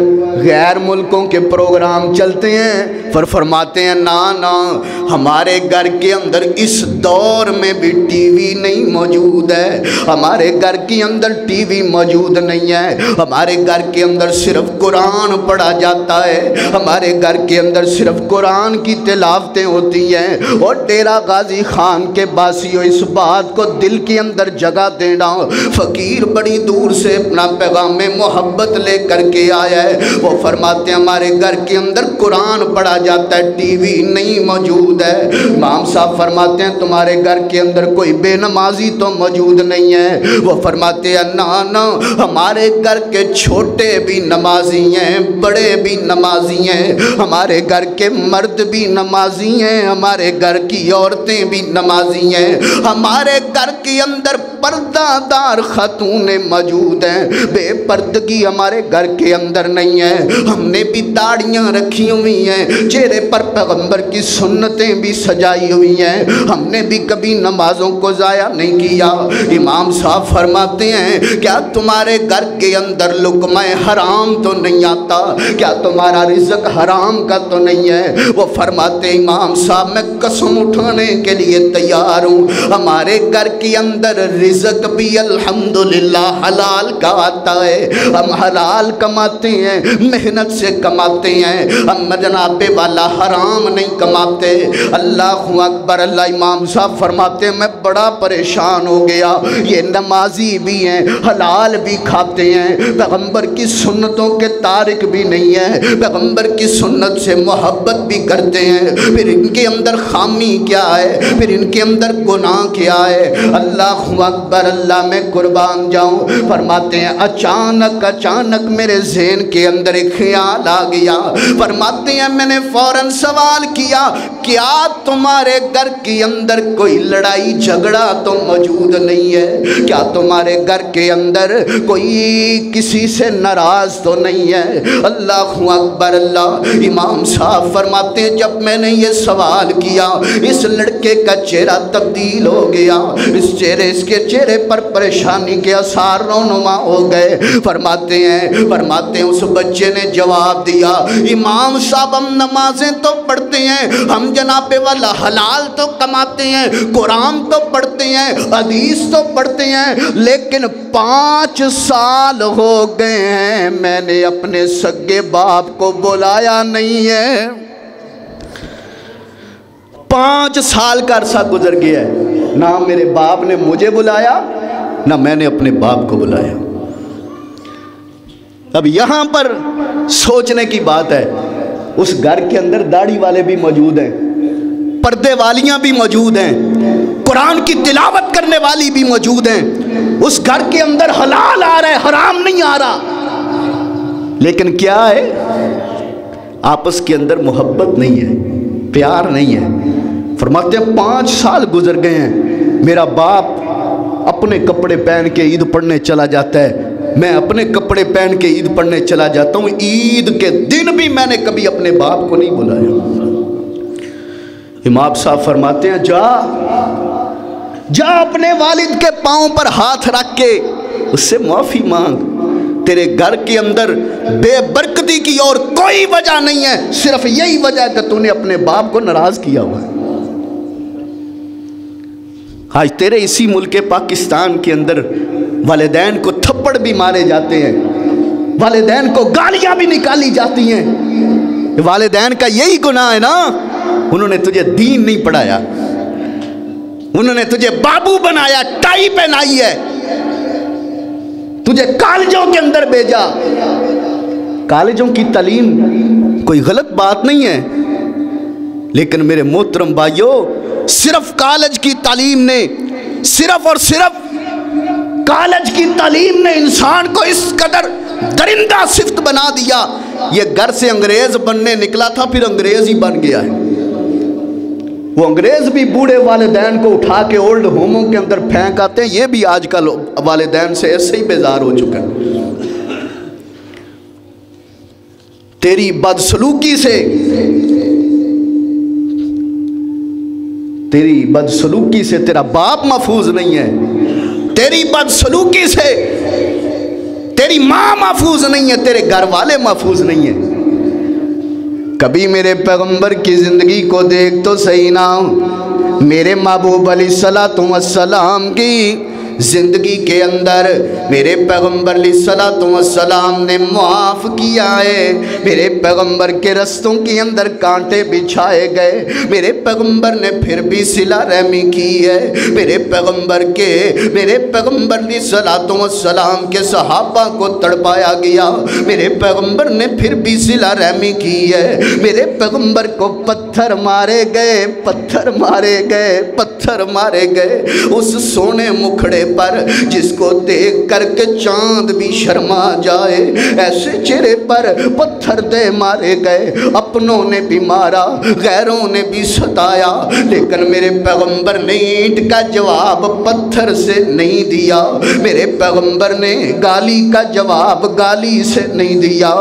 غیر ملکوں کے پروگرام چلتے ہیں؟ فرماتے ہیں نا ہمارے گھر کے اندر اس دور میں بھی ٹی وی نہیں موجود ہے، ہمارے گھر کے اندر ٹی وی موجود نہیں ہے، ہمارے گھر کے اندر صرف قرآن پڑھا جاتا ہے، ہمارے گھر کے اندر صرف قرآن کی تلاوتیں ہوتی ہیں۔ اور ڈیرہ غازی خان کے باسیوں اس بات کو دل کے اندر جگہ دینا، فقیر بڑی دور سے اپنا پیغام محبت لے کر کے آیا ہے، وہ فرماتے ہیں ہمارے گھر کے اندر قرآن پڑھا جاتا ہے، ٹی وی نہیں موجود ہے۔ امام صاحب فرماتے ہیں تمہارے گھر کے اندر کوئی بے نمازی تو موجود نہیں ہے؟ وہ فرماتے ہیں نا ہمارے گھر کے چھوٹے بھی نمازی ہیں، بڑے بھی نمازی ہیں، ہمارے گھر کے مرد بھی نمازی ہیں، ہمارے گھر کی عورتیں بھی نمازی ہیں، ہمارے گھر کے اندر پردہ دار خاتون موجود ہیں، بے پردگی ہمارے گھر کے اندر نہیں ہے، ہم نے بھی داڑیاں رکھی ہوئی ہیں، چہرے پر پیغمبر کی سنتیں بھی سجائی ہوئی ہیں، ہم نے بھی کبھی نمازوں کو ضائع نہیں کیا۔ امام صاحب فرماتے ہیں کیا تمہارے گھر کے اندر لقمہ حرام تو نہیں آتا؟ کیا تمہارا رزق حرام کا تو نہیں ہے؟ وہ فرماتے امام صاحب میں قسم اٹھانے کے لیے تیار ہوں، ہمارے گھر کے اندر رزق بھی الحمدللہ حلال کا آتا ہے، ہم حلال کماتے ہیں، محنت سے کماتے ہیں، ہم جناب والا حرام نہیں کماتے۔ اللہ اکبر، اللہ۔ امام صاحب فرماتے ہیں میں بڑا پریشان ہو گیا، یہ نمازی بھی ہیں، حلال بھی کھاتے ہیں، پیغمبر کی سنتوں کے تارک بھی نہیں ہیں، پیغمبر کی سنت سے محبت بھی کرتے ہیں، پھر ان کے اندر خامی کیا ہے، پھر ان کے اندر گناہ کیا ہے؟ اللہ اکبر، اللہ میں قربان جاؤں۔ فرماتے ہیں اچانک میرے ذہن کے اندر ایک خیال آ گیا، فرماتے ہیں میں نے فوراً سوال کیا کیا تمہارے گھر کے اندر کوئی لڑائی جھگڑا تو موجود نہیں ہے؟ کیا تمہارے گھر کے اندر کوئی کسی سے ناراض تو نہیں ہے؟ اللہ اکبر، اللہ۔ امام صاحب فرماتے ہیں جب میں نے یہ سوال کیا اس لڑکے کا چہرہ تبدیل ہو گیا، اس کے چہرے پر پریشانی کے آثار رونما ہو گئے۔ فرماتے ہیں اس بچے نے جواب دیا امام صاحب ہم نمازیں تو پڑھتے ہیں، ہم جناب والا حلال تو کماتے ہیں، قرآن تو پڑھتے ہیں، حدیث تو پڑھتے ہیں، لیکن 5 سال ہو گئے ہیں میں نے اپنے سگے باپ کو بلایا نہیں ہے۔ 5 سال کا عرصہ گزر گیا ہے، نہ میرے باپ نے مجھے بلایا نہ میں نے اپنے باپ کو بلایا۔ اب یہاں پر سوچنے کی بات ہے، اس گھر کے اندر داڑھی والے بھی موجود ہیں، پردے والیاں بھی موجود ہیں، قرآن کی تلاوت کرنے والی بھی موجود ہیں، اس گھر کے اندر حلال آ رہا ہے، حرام نہیں آ رہا، لیکن کیا ہے؟ آپس کے اندر محبت نہیں ہے، پیار نہیں ہے۔ فرماتے ہیں 5 سال گزر گئے ہیں، میرا باپ اپنے کپڑے پہن کے عید پڑھنے چلا جاتا ہے، میں اپنے کپڑے پہن کے عید پڑھنے چلا جاتا ہوں، عید کے دن بھی میں نے کبھی اپنے باپ کو نہیں بلایا۔ امام صاحب فرماتے ہیں جا اپنے والد کے پاؤں پر ہاتھ رکھ کے اس سے معافی مانگ، تیرے گھر کے اندر بے برکتی کی اور کوئی وجہ نہیں ہے، صرف یہی وجہ ہے کہ تو نے اپنے باپ کو ناراض کیا ہوا ہے۔ آج تیرے اسی ملک پاکستان کے اندر والدین کو تھپڑ بھی مارے جاتے ہیں، والدین کو گالیاں بھی نکالی جاتی ہیں۔ والدین کا یہی گناہ ہے نا، انہوں نے تجھے دین نہیں پڑھایا، انہوں نے تجھے بابو بنایا، ٹائی پہنائی ہے، تجھے کالجوں کے اندر بھیجا۔ کالجوں کی تعلیم کوئی غلط بات نہیں ہے، لیکن میرے محترم بھائیوں، صرف کالج کی تعلیم نے، صرف اور صرف کالج کی تعلیم نے انسان کو اس قدر درندہ صفت بنا دیا۔ یہ گھر سے انگریز بننے نکلا تھا، پھر انگریز ہی بن گیا ہے۔ وہ انگریز بھی بوڑھے والدین کو اٹھا کے اولڈ ہوموں کے اندر پھینک آتے ہیں، یہ بھی آج کل والدین سے ایسے ہی بیزار ہو چکا ہے۔ تیری بدسلوکی سے تیرا باپ محفوظ نہیں ہے، تیری بدسلوکی سے تیری ماں محفوظ نہیں ہے، تیرے گھر والے محفوظ نہیں ہیں۔ کبھی میرے پیغمبر کی زندگی کو دیکھ تو صحیح نا، میرے محبوب علیہ السلام کی زندگی کے اندر میرے پیغمبر علیہ السلام نے معاف کیا ہے، میرے پیغمبر کے رستوں کے اندر کانٹے بچھائے گئے، میرے پیغمبر نے پھر بھی صلہ رحمی کی ہے، میرے پیغمبر علیہ السلام کے صحابہ کو تڑپایا گیا، میرے پیغمبر نے پھر بھی صلہ رحمی کی ہے، میرے پیغمبر کو پتھر مارے گئے اس سونے مکھڑے پر جس کو دیکھ کر کے چاند بھی شرما جائے، ایسے چہرے پر پتھر دے مارے گئے، اپنوں نے بھی مارا، غیروں نے بھی ستایا، لیکن میرے پیغمبر نے اینٹ کا جواب پتھر سے نہیں دیا، میرے پیغمبر نے گالی کا جواب گالی سے نہیں دیا،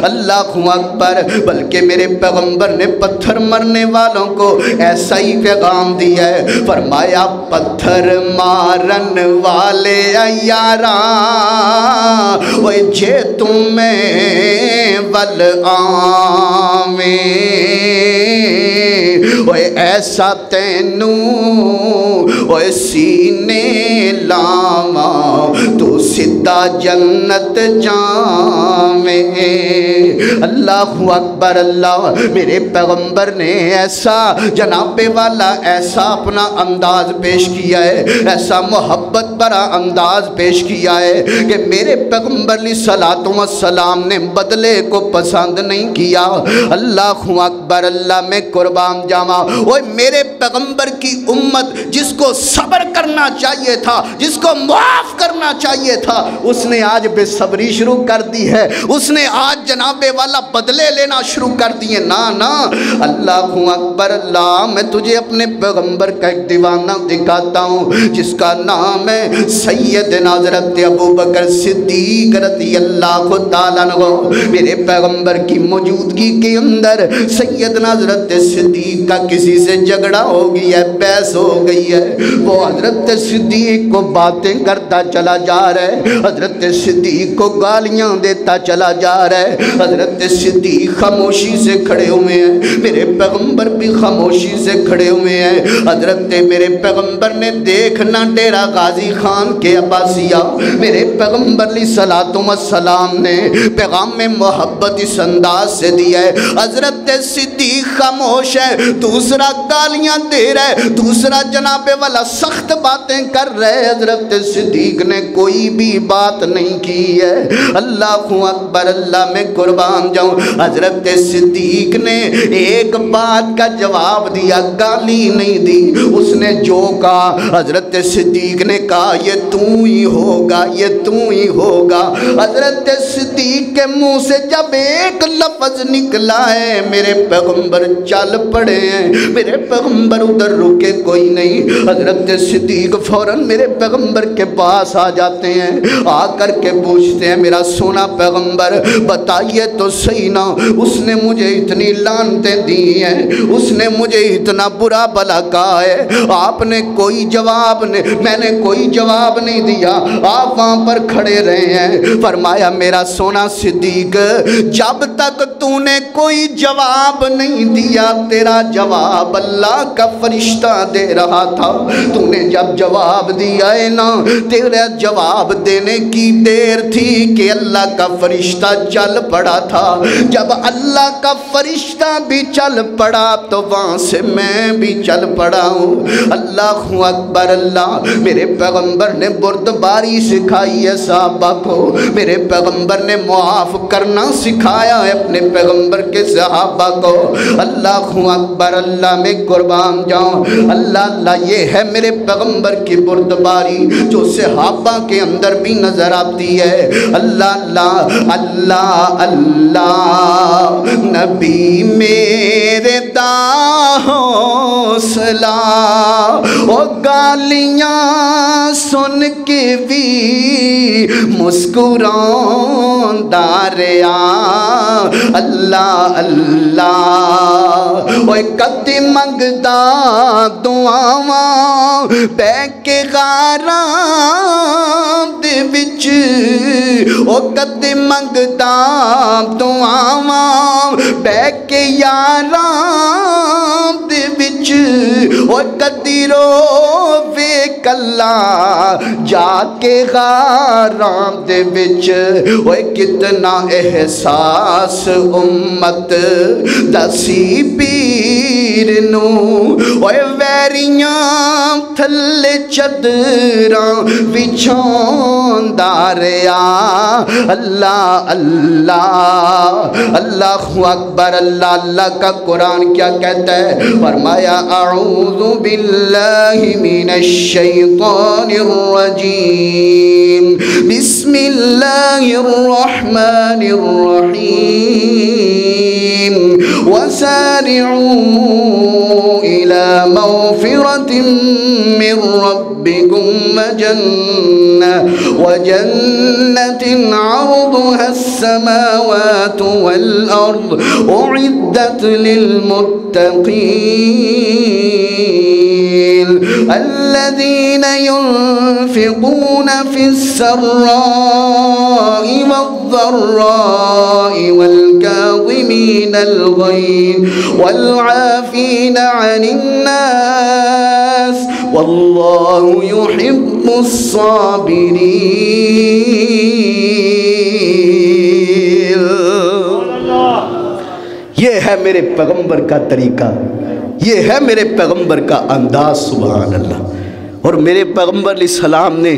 اللہ اکبر، بلکہ میرے پیغمبر نے پتھر مرنے والوں کو ایسا ہی پیغام دیا ہے، فرمایا پتھر مارن والے یاراں وہ جے تمہیں ول آویں وہ ایسا تینوں وہ سینے لاواں تو سدھا جنت جاویں۔ اللہ اکبر اللہ، میرے پیغمبر نے ایسا جناب والا ایسا اپنا انداز پیش کیا ہے، ایسا محبت برا انداز پیش کیا ہے کہ میرے پیغمبر علیہ السلام نے بدلے کو پسند نہیں کیا۔ اللہ اکبر اللہ، میں قربان جاواں، وہ میرے پیغمبر کی امت جس کو صبر کرنا چاہیے تھا، جس کو معاف کرنا چاہیے تھا، اس نے آج بے صبری شروع کر دی ہے، اس نے آج جناب والا بدلے لینا شروع کر دیے۔ نا اللہ اکبر اللہ، میں تجھے اپنے پیغمبر کا ایک دیوانہ دکھاتا ہوں جس کا نام ہے سیدنا حضرت ابوبکر صدیق رضی اللہ تعالیٰ عنہ۔ میرے پیغمبر کی موجودگی کے اندر سیدنا حضرت صدیق کا کسی سے جھگڑا ہو گئی ہے، بحث ہو گئی ہے، وہ حضرت صدیق کو باتیں کرتا چلا جا رہا ہے، حضرت صدیق کو گالیاں دیتا چلا جا رہا ہے۔ حضرت صدیق خاموشی سے کھڑے ہوئے ہیں، میرے پیغمبر بھی خاموشی سے کھڑے ہوئے ہیں۔ حضرت میرے پیغمبر نے دیکھنا ڈیرہ غازی خان کے عباسیہ، میرے پیغمبر علیہ السلام نے پیغام میں محبت اس انداز سے دیا ہے۔ حضرت صدیق خاموش ہے، دوسرا گالیاں دے رہا ہے، دوسرا جناب والا سخت باتیں کر رہے۔ حضرت صدیق نے کوئی بھی بات نہیں کی ہے۔ اللہ اکبر، اللہ میں قربان جاؤں۔ حضرت صدیق نے ایک بات کا جواب دیا، گالی نہیں دی۔ اس نے جو کہا، حضرت صدیق نے کہا یہ تو ہی ہوگا، یہ تو ہی ہوگا۔ حضرت صدیق کے منہ سے جب ایک لفظ نکلا ہے، میرے پیغمبر چل پڑے ہیں، میرے پیغمبر ادھر رکے کوئی نہیں۔ حضرت صدیق فوراً میرے پیغمبر کے پاس آ جاتے ہیں، آ کر کے پوچھتے ہیں میرا سونا پیغمبر بتائیے تو صحیح نا، اس نے مجھے اتنی لعنتیں دی ہیں، اس نے مجھے اتنا برا بھلا کہا ہے، آپ نے کوئی جواب نہیں، میں نے کوئی جواب نہیں دیا، آپ وہاں پر کھڑے رہے ہیں۔ فرمایا میرا سونا صدیق، جب تک تو نے کوئی جواب نہیں دیا، تیرا جواب اللہ کا فرشتہ دے رہا تھا۔ تو نے جب جواب دیا ہے نا، تیرا جواب دینے کی دیر تھی کہ اللہ کا فرشتہ چل پڑا تھا۔ جب اللہ کا فرشتہ بھی چل پڑا تو وہاں سے میں بھی چل پڑا ہوں۔ اللہ اکبر اللہ۔ میرے پیغمبر نے بردباری سکھائی ہے صحابہ کو، میرے پیغمبر نے معاف کرنا سکھایا ہے اپنے پیغمبر کے صحابہ کو۔ اللہ اکبر اللہ میں قربان جاؤں۔ اللہ اللہ، یہ ہے میرے پیغمبر کی بردباری جو صحابہ کے اندر بھی نظر آتی ہے۔ اللہ اللہ اللہ اللہ، نبی میرے دا حوصلہ، او گالیاں سن کے بھی مسکراندہ رہیا۔ اللہ اللہ، اوے کدی منگدا دعاواں بے کے غاراں دے وچ، او کدی منگدا دعاواں بے کے یاراں دے وچ، او کدی رووے کلا جا کے غاراں دے وچ۔ اوے کتنا احساس امت دسی پیر نو، اوے ویریاں تھلے چدراں وچھوندا رہیا۔ اللہ اللہ اللہ اکبر اللہ۔ اللہ کا قرآن کیا کہتا ہے؟ فرمایا اعوذ باللہ من الشیطان الرجیم، بسم اللہ الرحمن الرحیم، وسارعوا إلى مغفرة من ربكم وجنة عرضها السماوات والأرض أعدت للمتقين الذين ينفقون في السراء والضراء والكاظمين الغيظ والعافين عن الناس والله يحب الصابرين۔ یہ ہے میرے پیغمبر کا طریقہ، یہ ہے میرے پیغمبر کا انداز، سبحان اللہ۔ اور میرے پیغمبر علیہ السلام نے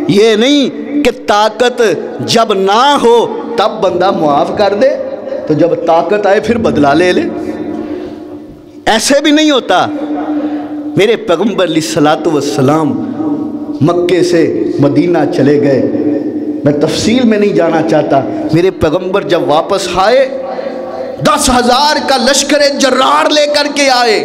یہ نہیں کہ طاقت جب نہ ہو تب بندہ معاف کر دے، تو جب طاقت آئے پھر بدلہ لے لے، ایسے بھی نہیں ہوتا۔ میرے پیغمبر علیہ السلام مکے سے مدینہ چلے گئے، میں تفصیل میں نہیں جانا چاہتا۔ میرے پیغمبر جب واپس آئے 10,000 کا لشکر جرار لے کر کے آئے،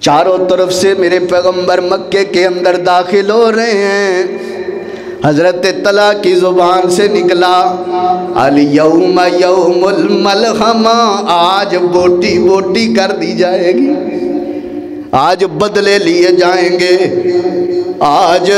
چاروں طرف سے میرے پیغمبر مکے کے اندر داخل ہو رہے ہیں۔ حضرت طلحہ کی زبان سے نکلا الیوم یوم الملحمہ، آج بوٹی بوٹی کر دی جائے گی، آج بدلے لیے جائیں گے، آج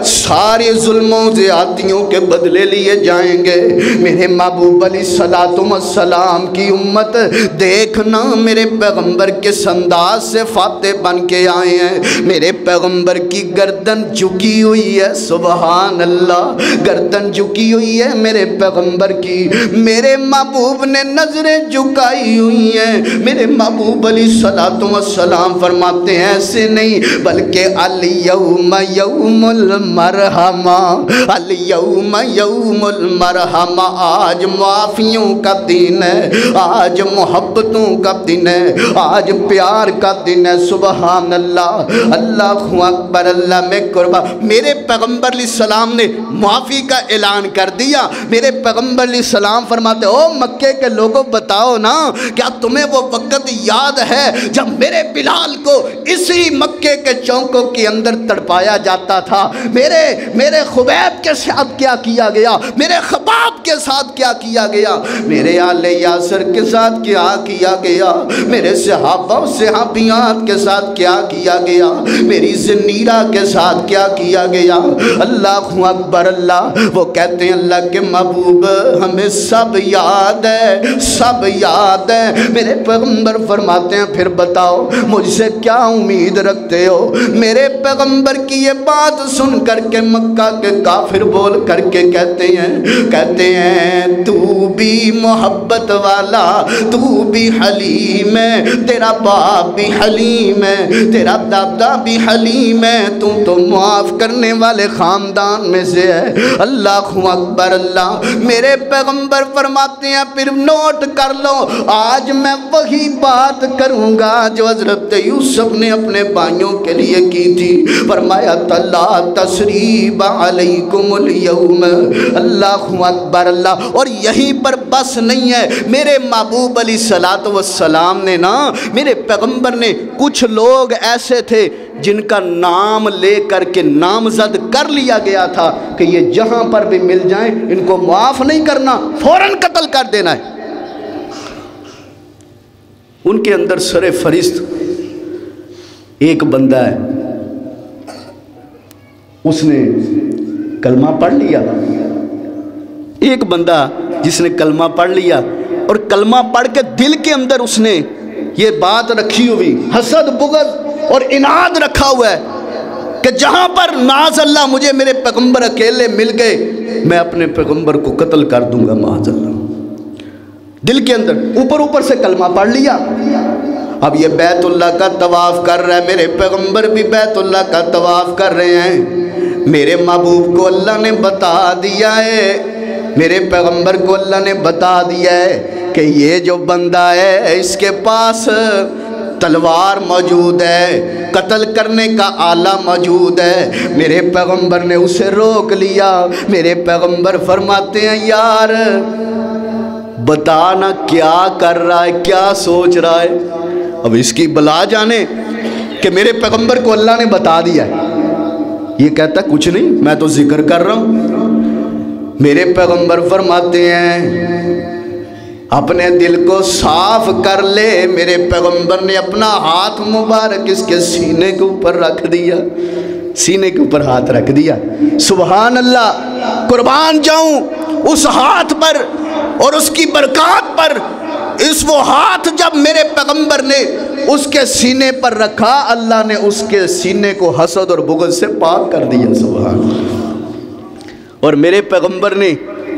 سارے ظلموں زیادتیوں کے بدلے لیے جائیں گے۔ میرے محبوب علیہ السلام کی امت دیکھنا، میرے پیغمبر کے انداز سے فاتح بن کے آئے ہیں۔ میرے پیغمبر کی گردن جھکی ہوئی ہے، سبحان اللہ، گردن جھکی ہوئی ہے میرے پیغمبر کی۔ میرے محبوب نے نظریں جھکائی ہوئی ہیں۔ میرے محبوب علیہ السلام فرماتے ہیں ایسے نہیں، بلکہ الیوم یوم المرحمہ، الیوم یوم المرحمہ، آج معافیوں کا دن ہے، آج محبتوں کا دن ہے، آج پیار کا دن ہے، سبحان اللہ، اللہ اکبر، اللہ میں قربان۔ میرے پیغمبر علیہ السلام نے معافی کا اعلان کر دیا۔ میرے پیغمبر علیہ السلام فرماتے او مکے کے لوگوں بتاؤ نا، کیا تمہیں وہ وقت یاد ہے جب میرے بلال کو اسی مکے کے چوکوں کے اندر تڑپایا جاتا تھا؟ میرے خبیب کے ساتھ کیا کیا گیا، میرے خباب کے ساتھ کیا کیا گیا، میرے آل یاسر کے ساتھ کیا کیا گیا، میرے صحابہ و صحابیات کے ساتھ کیا کیا گیا، میری زنیرہ کے ساتھ کیا کیا گیا۔ اللہ اکبر، اللہ وہ کہتے ہیں اللہ کے محبوب ہمیں سب یاد ہے، سب یاد ہے۔ میرے پیغمبر فرماتے ہیں پھر بتاؤ مجھ سے کیا امید رکھتے ہو؟ میرے پیغمبر کی یہ بات سن کر کے مکہ کے کافر بول کر کے کہتے ہیں تو بھی محبت والا، تو بھی حلیم ہے، تیرا باپ بھی حلیم ہے، تیرا دادا بھی حلیم ہے، تو معاف کرنے والے خاندان میں سے ہے۔ اللہ اکبر، اللہ میرے پیغمبر فرماتے ہیں پھر نوٹ کر لو، آج میں وہی بات کروں گا جو حضرت یوسف نے اپنے بھائیوں کے لیے کی تھی۔ فرمایا لا تثریب علیکم اليوم، اللہ اکبر، اللہ۔ اور یہیں پر بس نہیں ہے، میرے محبوب علیہ السلام نے نا، میرے پیغمبر نے کچھ لوگ ایسے تھے جن کا نام لے کر کے نامزد کر لیا گیا تھا کہ یہ جہاں پر بھی مل جائیں ان کو معاف نہیں کرنا، فوراً قتل کر دینا ہے۔ ان کے اندر سر فہرست ایک بندہ ہے، اس نے کلمہ پڑھ لیا، ایک بندہ جس نے کلمہ پڑھ لیا اور کلمہ پڑھ کے دل کے اندر اس نے یہ بات رکھی ہوئی، حسد بغض اور اناد رکھا ہوا ہے کہ جہاں پر معاذ اللہ مجھے میرے پیغمبر اکیلے مل گئے میں اپنے پیغمبر کو قتل کر دوں گا، معاذ اللہ۔ دل کے اندر اوپر سے کلمہ پڑھ لیا، اب یہ بیت اللہ کا طواف کر رہا ہے، میرے پیغمبر بھی بیت اللہ کا طواف کر رہے ہیں۔ میرے محبوب کو اللہ نے بتا دیا ہے، میرے پیغمبر کو اللہ نے بتا دیا ہے کہ یہ جو بندہ ہے اس کے پاس تلوار موجود ہے، قتل کرنے کا آلہ موجود ہے۔ میرے پیغمبر نے اسے روک لیا۔ میرے پیغمبر فرماتے ہیں یار بتانا کیا کر رہا ہے، کیا سوچ رہا ہے؟ اب اس کی بلا جانے کہ میرے پیغمبر کو اللہ نے بتا دیا ہے، یہ کہتا کچھ نہیں، میں تو ذکر کر رہا ہوں۔ میرے پیغمبر فرماتے ہیں اپنے دل کو صاف کر لے۔ میرے پیغمبر نے اپنا ہاتھ مبارک اس کے سینے کے اوپر رکھ دیا، سینے کے اوپر ہاتھ رکھ دیا۔ سبحان اللہ، قربان جاؤں اس ہاتھ پر اور اس کی برکات پر۔ اس وہ ہاتھ جب میرے پیغمبر نے اس کے سینے پر رکھا، اللہ نے اس کے سینے کو حسد اور بغض سے پاک کر دیا۔ سبحان اللہ۔ اور میرے پیغمبر نے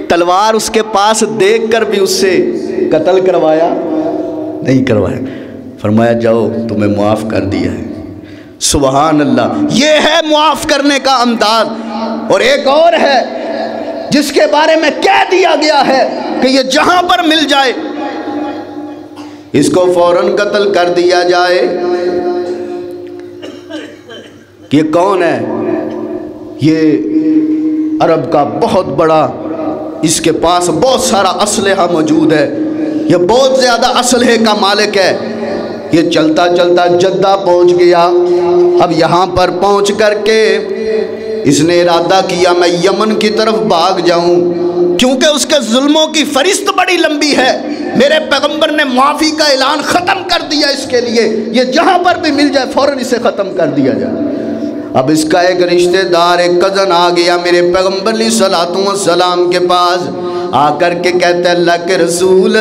تلوار اس کے پاس دیکھ کر بھی اس سے قتل کروایا نہیں کروایا، فرمایا جاؤ تمہیں معاف کر دیا ہے۔ سبحان اللہ، یہ ہے معاف کرنے کا انداز۔ اور ایک اور ہے جس کے بارے میں کہہ دیا گیا ہے کہ یہ جہاں پر مل جائے اس کو فوراً قتل کر دیا جائے۔ یہ کون ہے؟ یہ عرب کا بہت بڑا، اس کے پاس بہت سارا اسلحہ موجود ہے، یہ بہت زیادہ اسلحے کا مالک ہے۔ یہ چلتا چلتا جدہ پہنچ گیا۔ اب یہاں پر پہنچ کر کے اس نے ارادہ کیا میں یمن کی طرف بھاگ جاؤں، کیونکہ اس کے ظلموں کی فہرست بڑی لمبی ہے۔ میرے پیغمبر نے معافی کا اعلان ختم کر دیا اس کے لیے، یہ جہاں پر بھی مل جائے فوراً اسے ختم کر دیا جائے۔ اب اس کا ایک رشتہ دار ایک کزن آ گیا میرے پیغمبر علیہ السلام کے پاس، آ کر کے کہتے ہیں اللہ کے رسول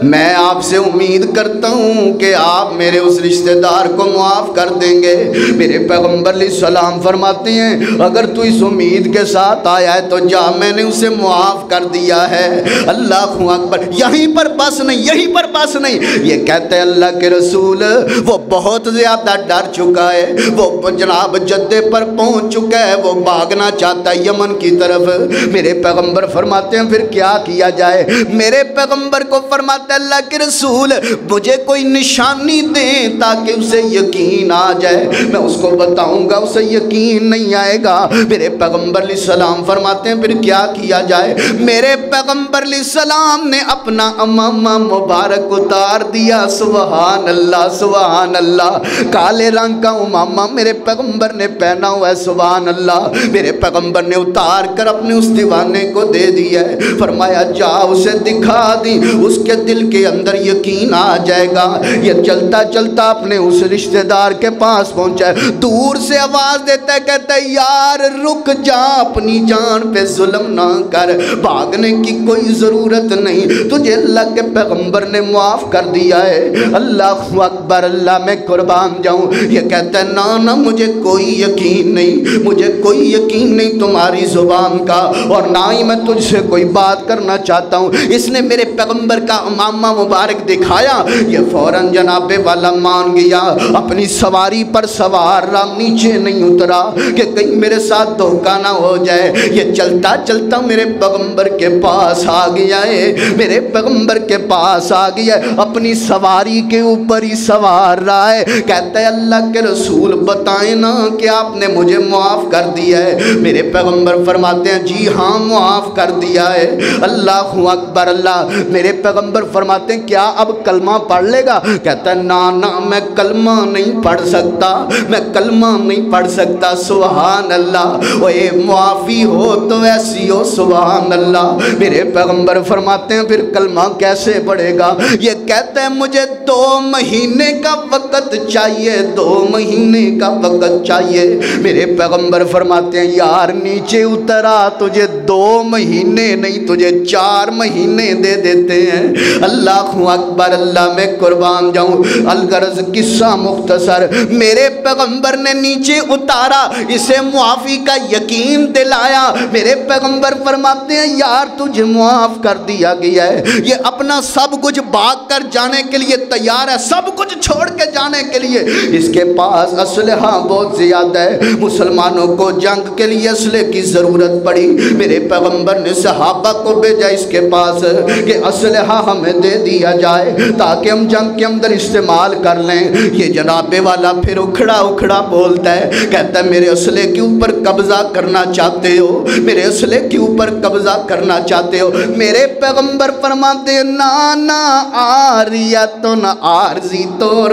میں آپ سے امید کرتا ہوں کہ آپ میرے اس رشتہ دار کو معاف کر دیں گے۔ میرے پیغمبر علیہ السلام فرماتے ہیں اگر تو اس امید کے ساتھ آیا ہے تو جا، میں نے اسے معاف کر دیا ہے۔ اللہ اکبر۔ یہیں پر بس نہیں، یہیں پر بس نہیں، یہ کہتے ہیں اللہ کے رسول وہ بہت زیادہ ڈر چکا ہے، وہ جناب جدے پر پہنچ چکا ہے، وہ بھاگنا چاہتا ہے یمن کی طرف۔ میرے پیغمبر فرماتے ہیں پھر کیا کیا جائے؟ میرے پیغمبر کو فرماتے اللہ کے رسول مجھے کوئی نشانی دیں تاکہ اسے یقین آ جائے، میں اس کو بتاؤں گا اسے یقین نہیں آئے گا۔ میرے پیغمبر علیہ السلام فرماتے ہیں پھر کیا کیا جائے؟ میرے پیغمبر علیہ السلام نے اپنا امامہ مبارک اتار دیا۔ سبحان اللہ سبحان اللہ، کالے رنگ کا امامہ میرے پیغمبر نے پہنا ہوا ہے، سبحان اللہ۔ میرے پیغمبر نے اتار کر اپنے اس دیوانے کو دے دیا ہے، فرمایا جا اسے دکھا دی، اس کے دل کے اندر یقین آ جائے گا۔ یہ چلتا چلتا اپنے اس رشتہ دار کے پاس پہنچا ہے، دور سے آواز دیتا ہے، کہتا ہے یار رک جا، اپنی جان پہ ظلم نہ کر، بھاگنے کی کوئی ضرورت نہیں، تجھے اللہ کے پیغمبر نے معاف کر دیا ہے۔ اللہ اکبر، اللہ میں قربان جاؤں۔ یہ کہتا ہے نا مجھے کوئی یقین نہیں، مجھے کوئی یقین نہیں تمہاری زبان کا، اور نہ ہی میں تجھ سے کوئی بات کرنا چاہتا ہوں۔ اس نے میرے پیغمبر کا امامہ مبارک دکھایا، یہ فوراً جناب والا مان گیا، اپنی سواری پر سوار رہا، نیچے نہیں اترا کہ کہیں میرے ساتھ دھوکہ نہ ہو جائے۔ یہ چلتا چلتا میرے پیغمبر کے پاس آ گیا ہے، میرے پیغمبر کے پاس آ گیا ہے، اپنی سواری کے اوپر ہی سوار رہا ہے، کہتا ہے اللہ کے رسول بتائیں نا کہ آپ نے مجھے معاف کر دیا ہے؟ میرے پیغمبر فرماتے ہیں جی ہاں معاف کر دیا ہے۔ اللہ اکبر اللہ۔ میرے پیغمبر فرماتے ہیں کیا اب کلمہ پڑھ لے گا؟ کہتا ہے نا میں کلمہ نہیں پڑھ سکتا، میں کلمہ نہیں پڑھ سکتا۔ سبحان اللہ، اے معافی ہو تو ایسی ہو، سبحان اللہ۔ میرے پیغمبر فرماتے ہیں پھر کلمہ کیسے پڑھے گا؟ یہ کہتا ہے مجھے 2 مہینے کا وقت چاہیے، 2 مہینے کا وقت چاہیے۔ میرے پیغمبر فرماتے ہیں یار نیچے اترا، تجھے 2 مہینے نہیں تجھے 4 مہینے دے دیتے ہیں۔ اللہ اکبر، اللہ میں قربان جاؤں۔ الغرض قصہ مختصر، میرے پیغمبر نے نیچے اتارا، اسے معافی کا یقین دلایا۔ میرے پیغمبر فرماتے ہیں یار تجھے معاف کر دیا گیا ہے۔ یہ اپنا سب کچھ بھاگ کر جانے کے لیے تیار ہے، سب کچھ چھوڑ کے جانے کے لیے۔ اس کے پاس اسلحہ بہت زیادہ ہے، مسلمانوں کو جنگ کے لیے اسلحے کی ضرورت پڑی۔ میرے پیغمبر نے صحابہ کو بھیجا اس کے پاس کہ اسلحہ ہمیں دے دیا جائے تاکہ ہم جنگ کے اندر استعمال کر لیں۔ یہ جناب والا پھر اکھڑا بولتا ہے، کہتا ہے میرے اسلحے کے اوپر قبضہ کرنا چاہتے ہو، میرے اسلحے کے اوپر قبضہ کرنا چاہتے ہو؟ میرے پیغمبر فرماتے ہیں نا عاریتن، عارضی طور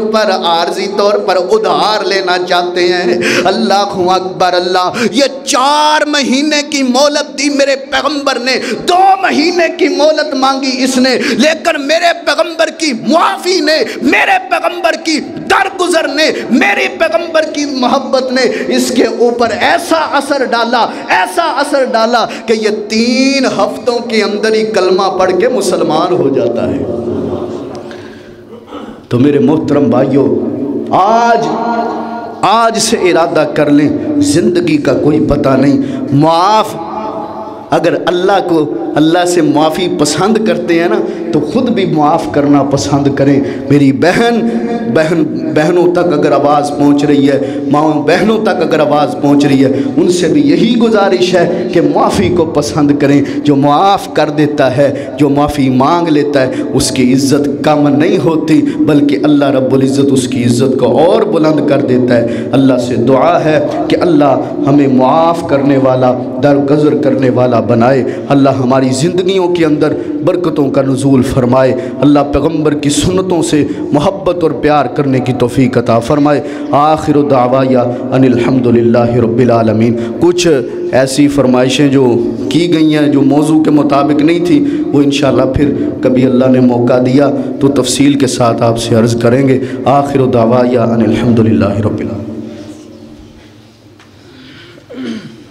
پر ادھار لینا چاہتے ہیں۔ اللہ اکبر اللہ۔ یہ 4 مہینے کی مہلت دی میرے پیغمبر نے، 2 مہینے کی مہلت مانگی اس نے، لیکن میرے پیغمبر کی معافی نے، میرے پیغمبر کی درگزر نے، میرے پیغمبر کی محبت نے اس کے اوپر ایسا اثر ڈالا کہ یہ 3 ہفتوں کے اندر ہی کلمہ پڑھ کے مسلمان ہو جاتا ہے۔ تو میرے محترم بھائیوں، آج سے ارادہ کر لیں، زندگی کا کوئی پتہ نہیں، معاف اگر اللہ سے معافی پسند کرتے ہیں نا تو خود بھی معاف کرنا پسند کریں۔ میری بہنوں تک اگر آواز پہنچ رہی ہے، ماؤں بہنوں تک اگر آواز پہنچ رہی ہے، ان سے بھی یہی گزارش ہے کہ معافی کو پسند کریں۔ جو معاف کر دیتا ہے، جو معافی مانگ لیتا ہے، اس کی عزت کم نہیں ہوتی بلکہ اللہ رب العزت اس کی عزت کو اور بلند کر دیتا ہے۔ اللہ سے دعا ہے کہ اللہ ہمیں معاف کرنے والا، درگزر کرنے والا بنائے۔ اللہ ہماری زندگیوں کے اندر برکتوں کا نزول فرمائے۔ اللہ پیغمبر کی سنتوں سے محبت اور پیار کرنے کی توفیق عطا فرمائے۔ آخر دعوایا ان الحمدللہ رب العالمین۔ کچھ ایسی فرمائشیں جو کی گئی ہیں جو موضوع کے مطابق نہیں تھی، وہ انشاءاللہ پھر کبھی اللہ نے موقع دیا تو تفصیل کے ساتھ آپ سے عرض کریں گے۔ آخر دعوایا ان الحمدللہ رب العالمین۔ اللہ۔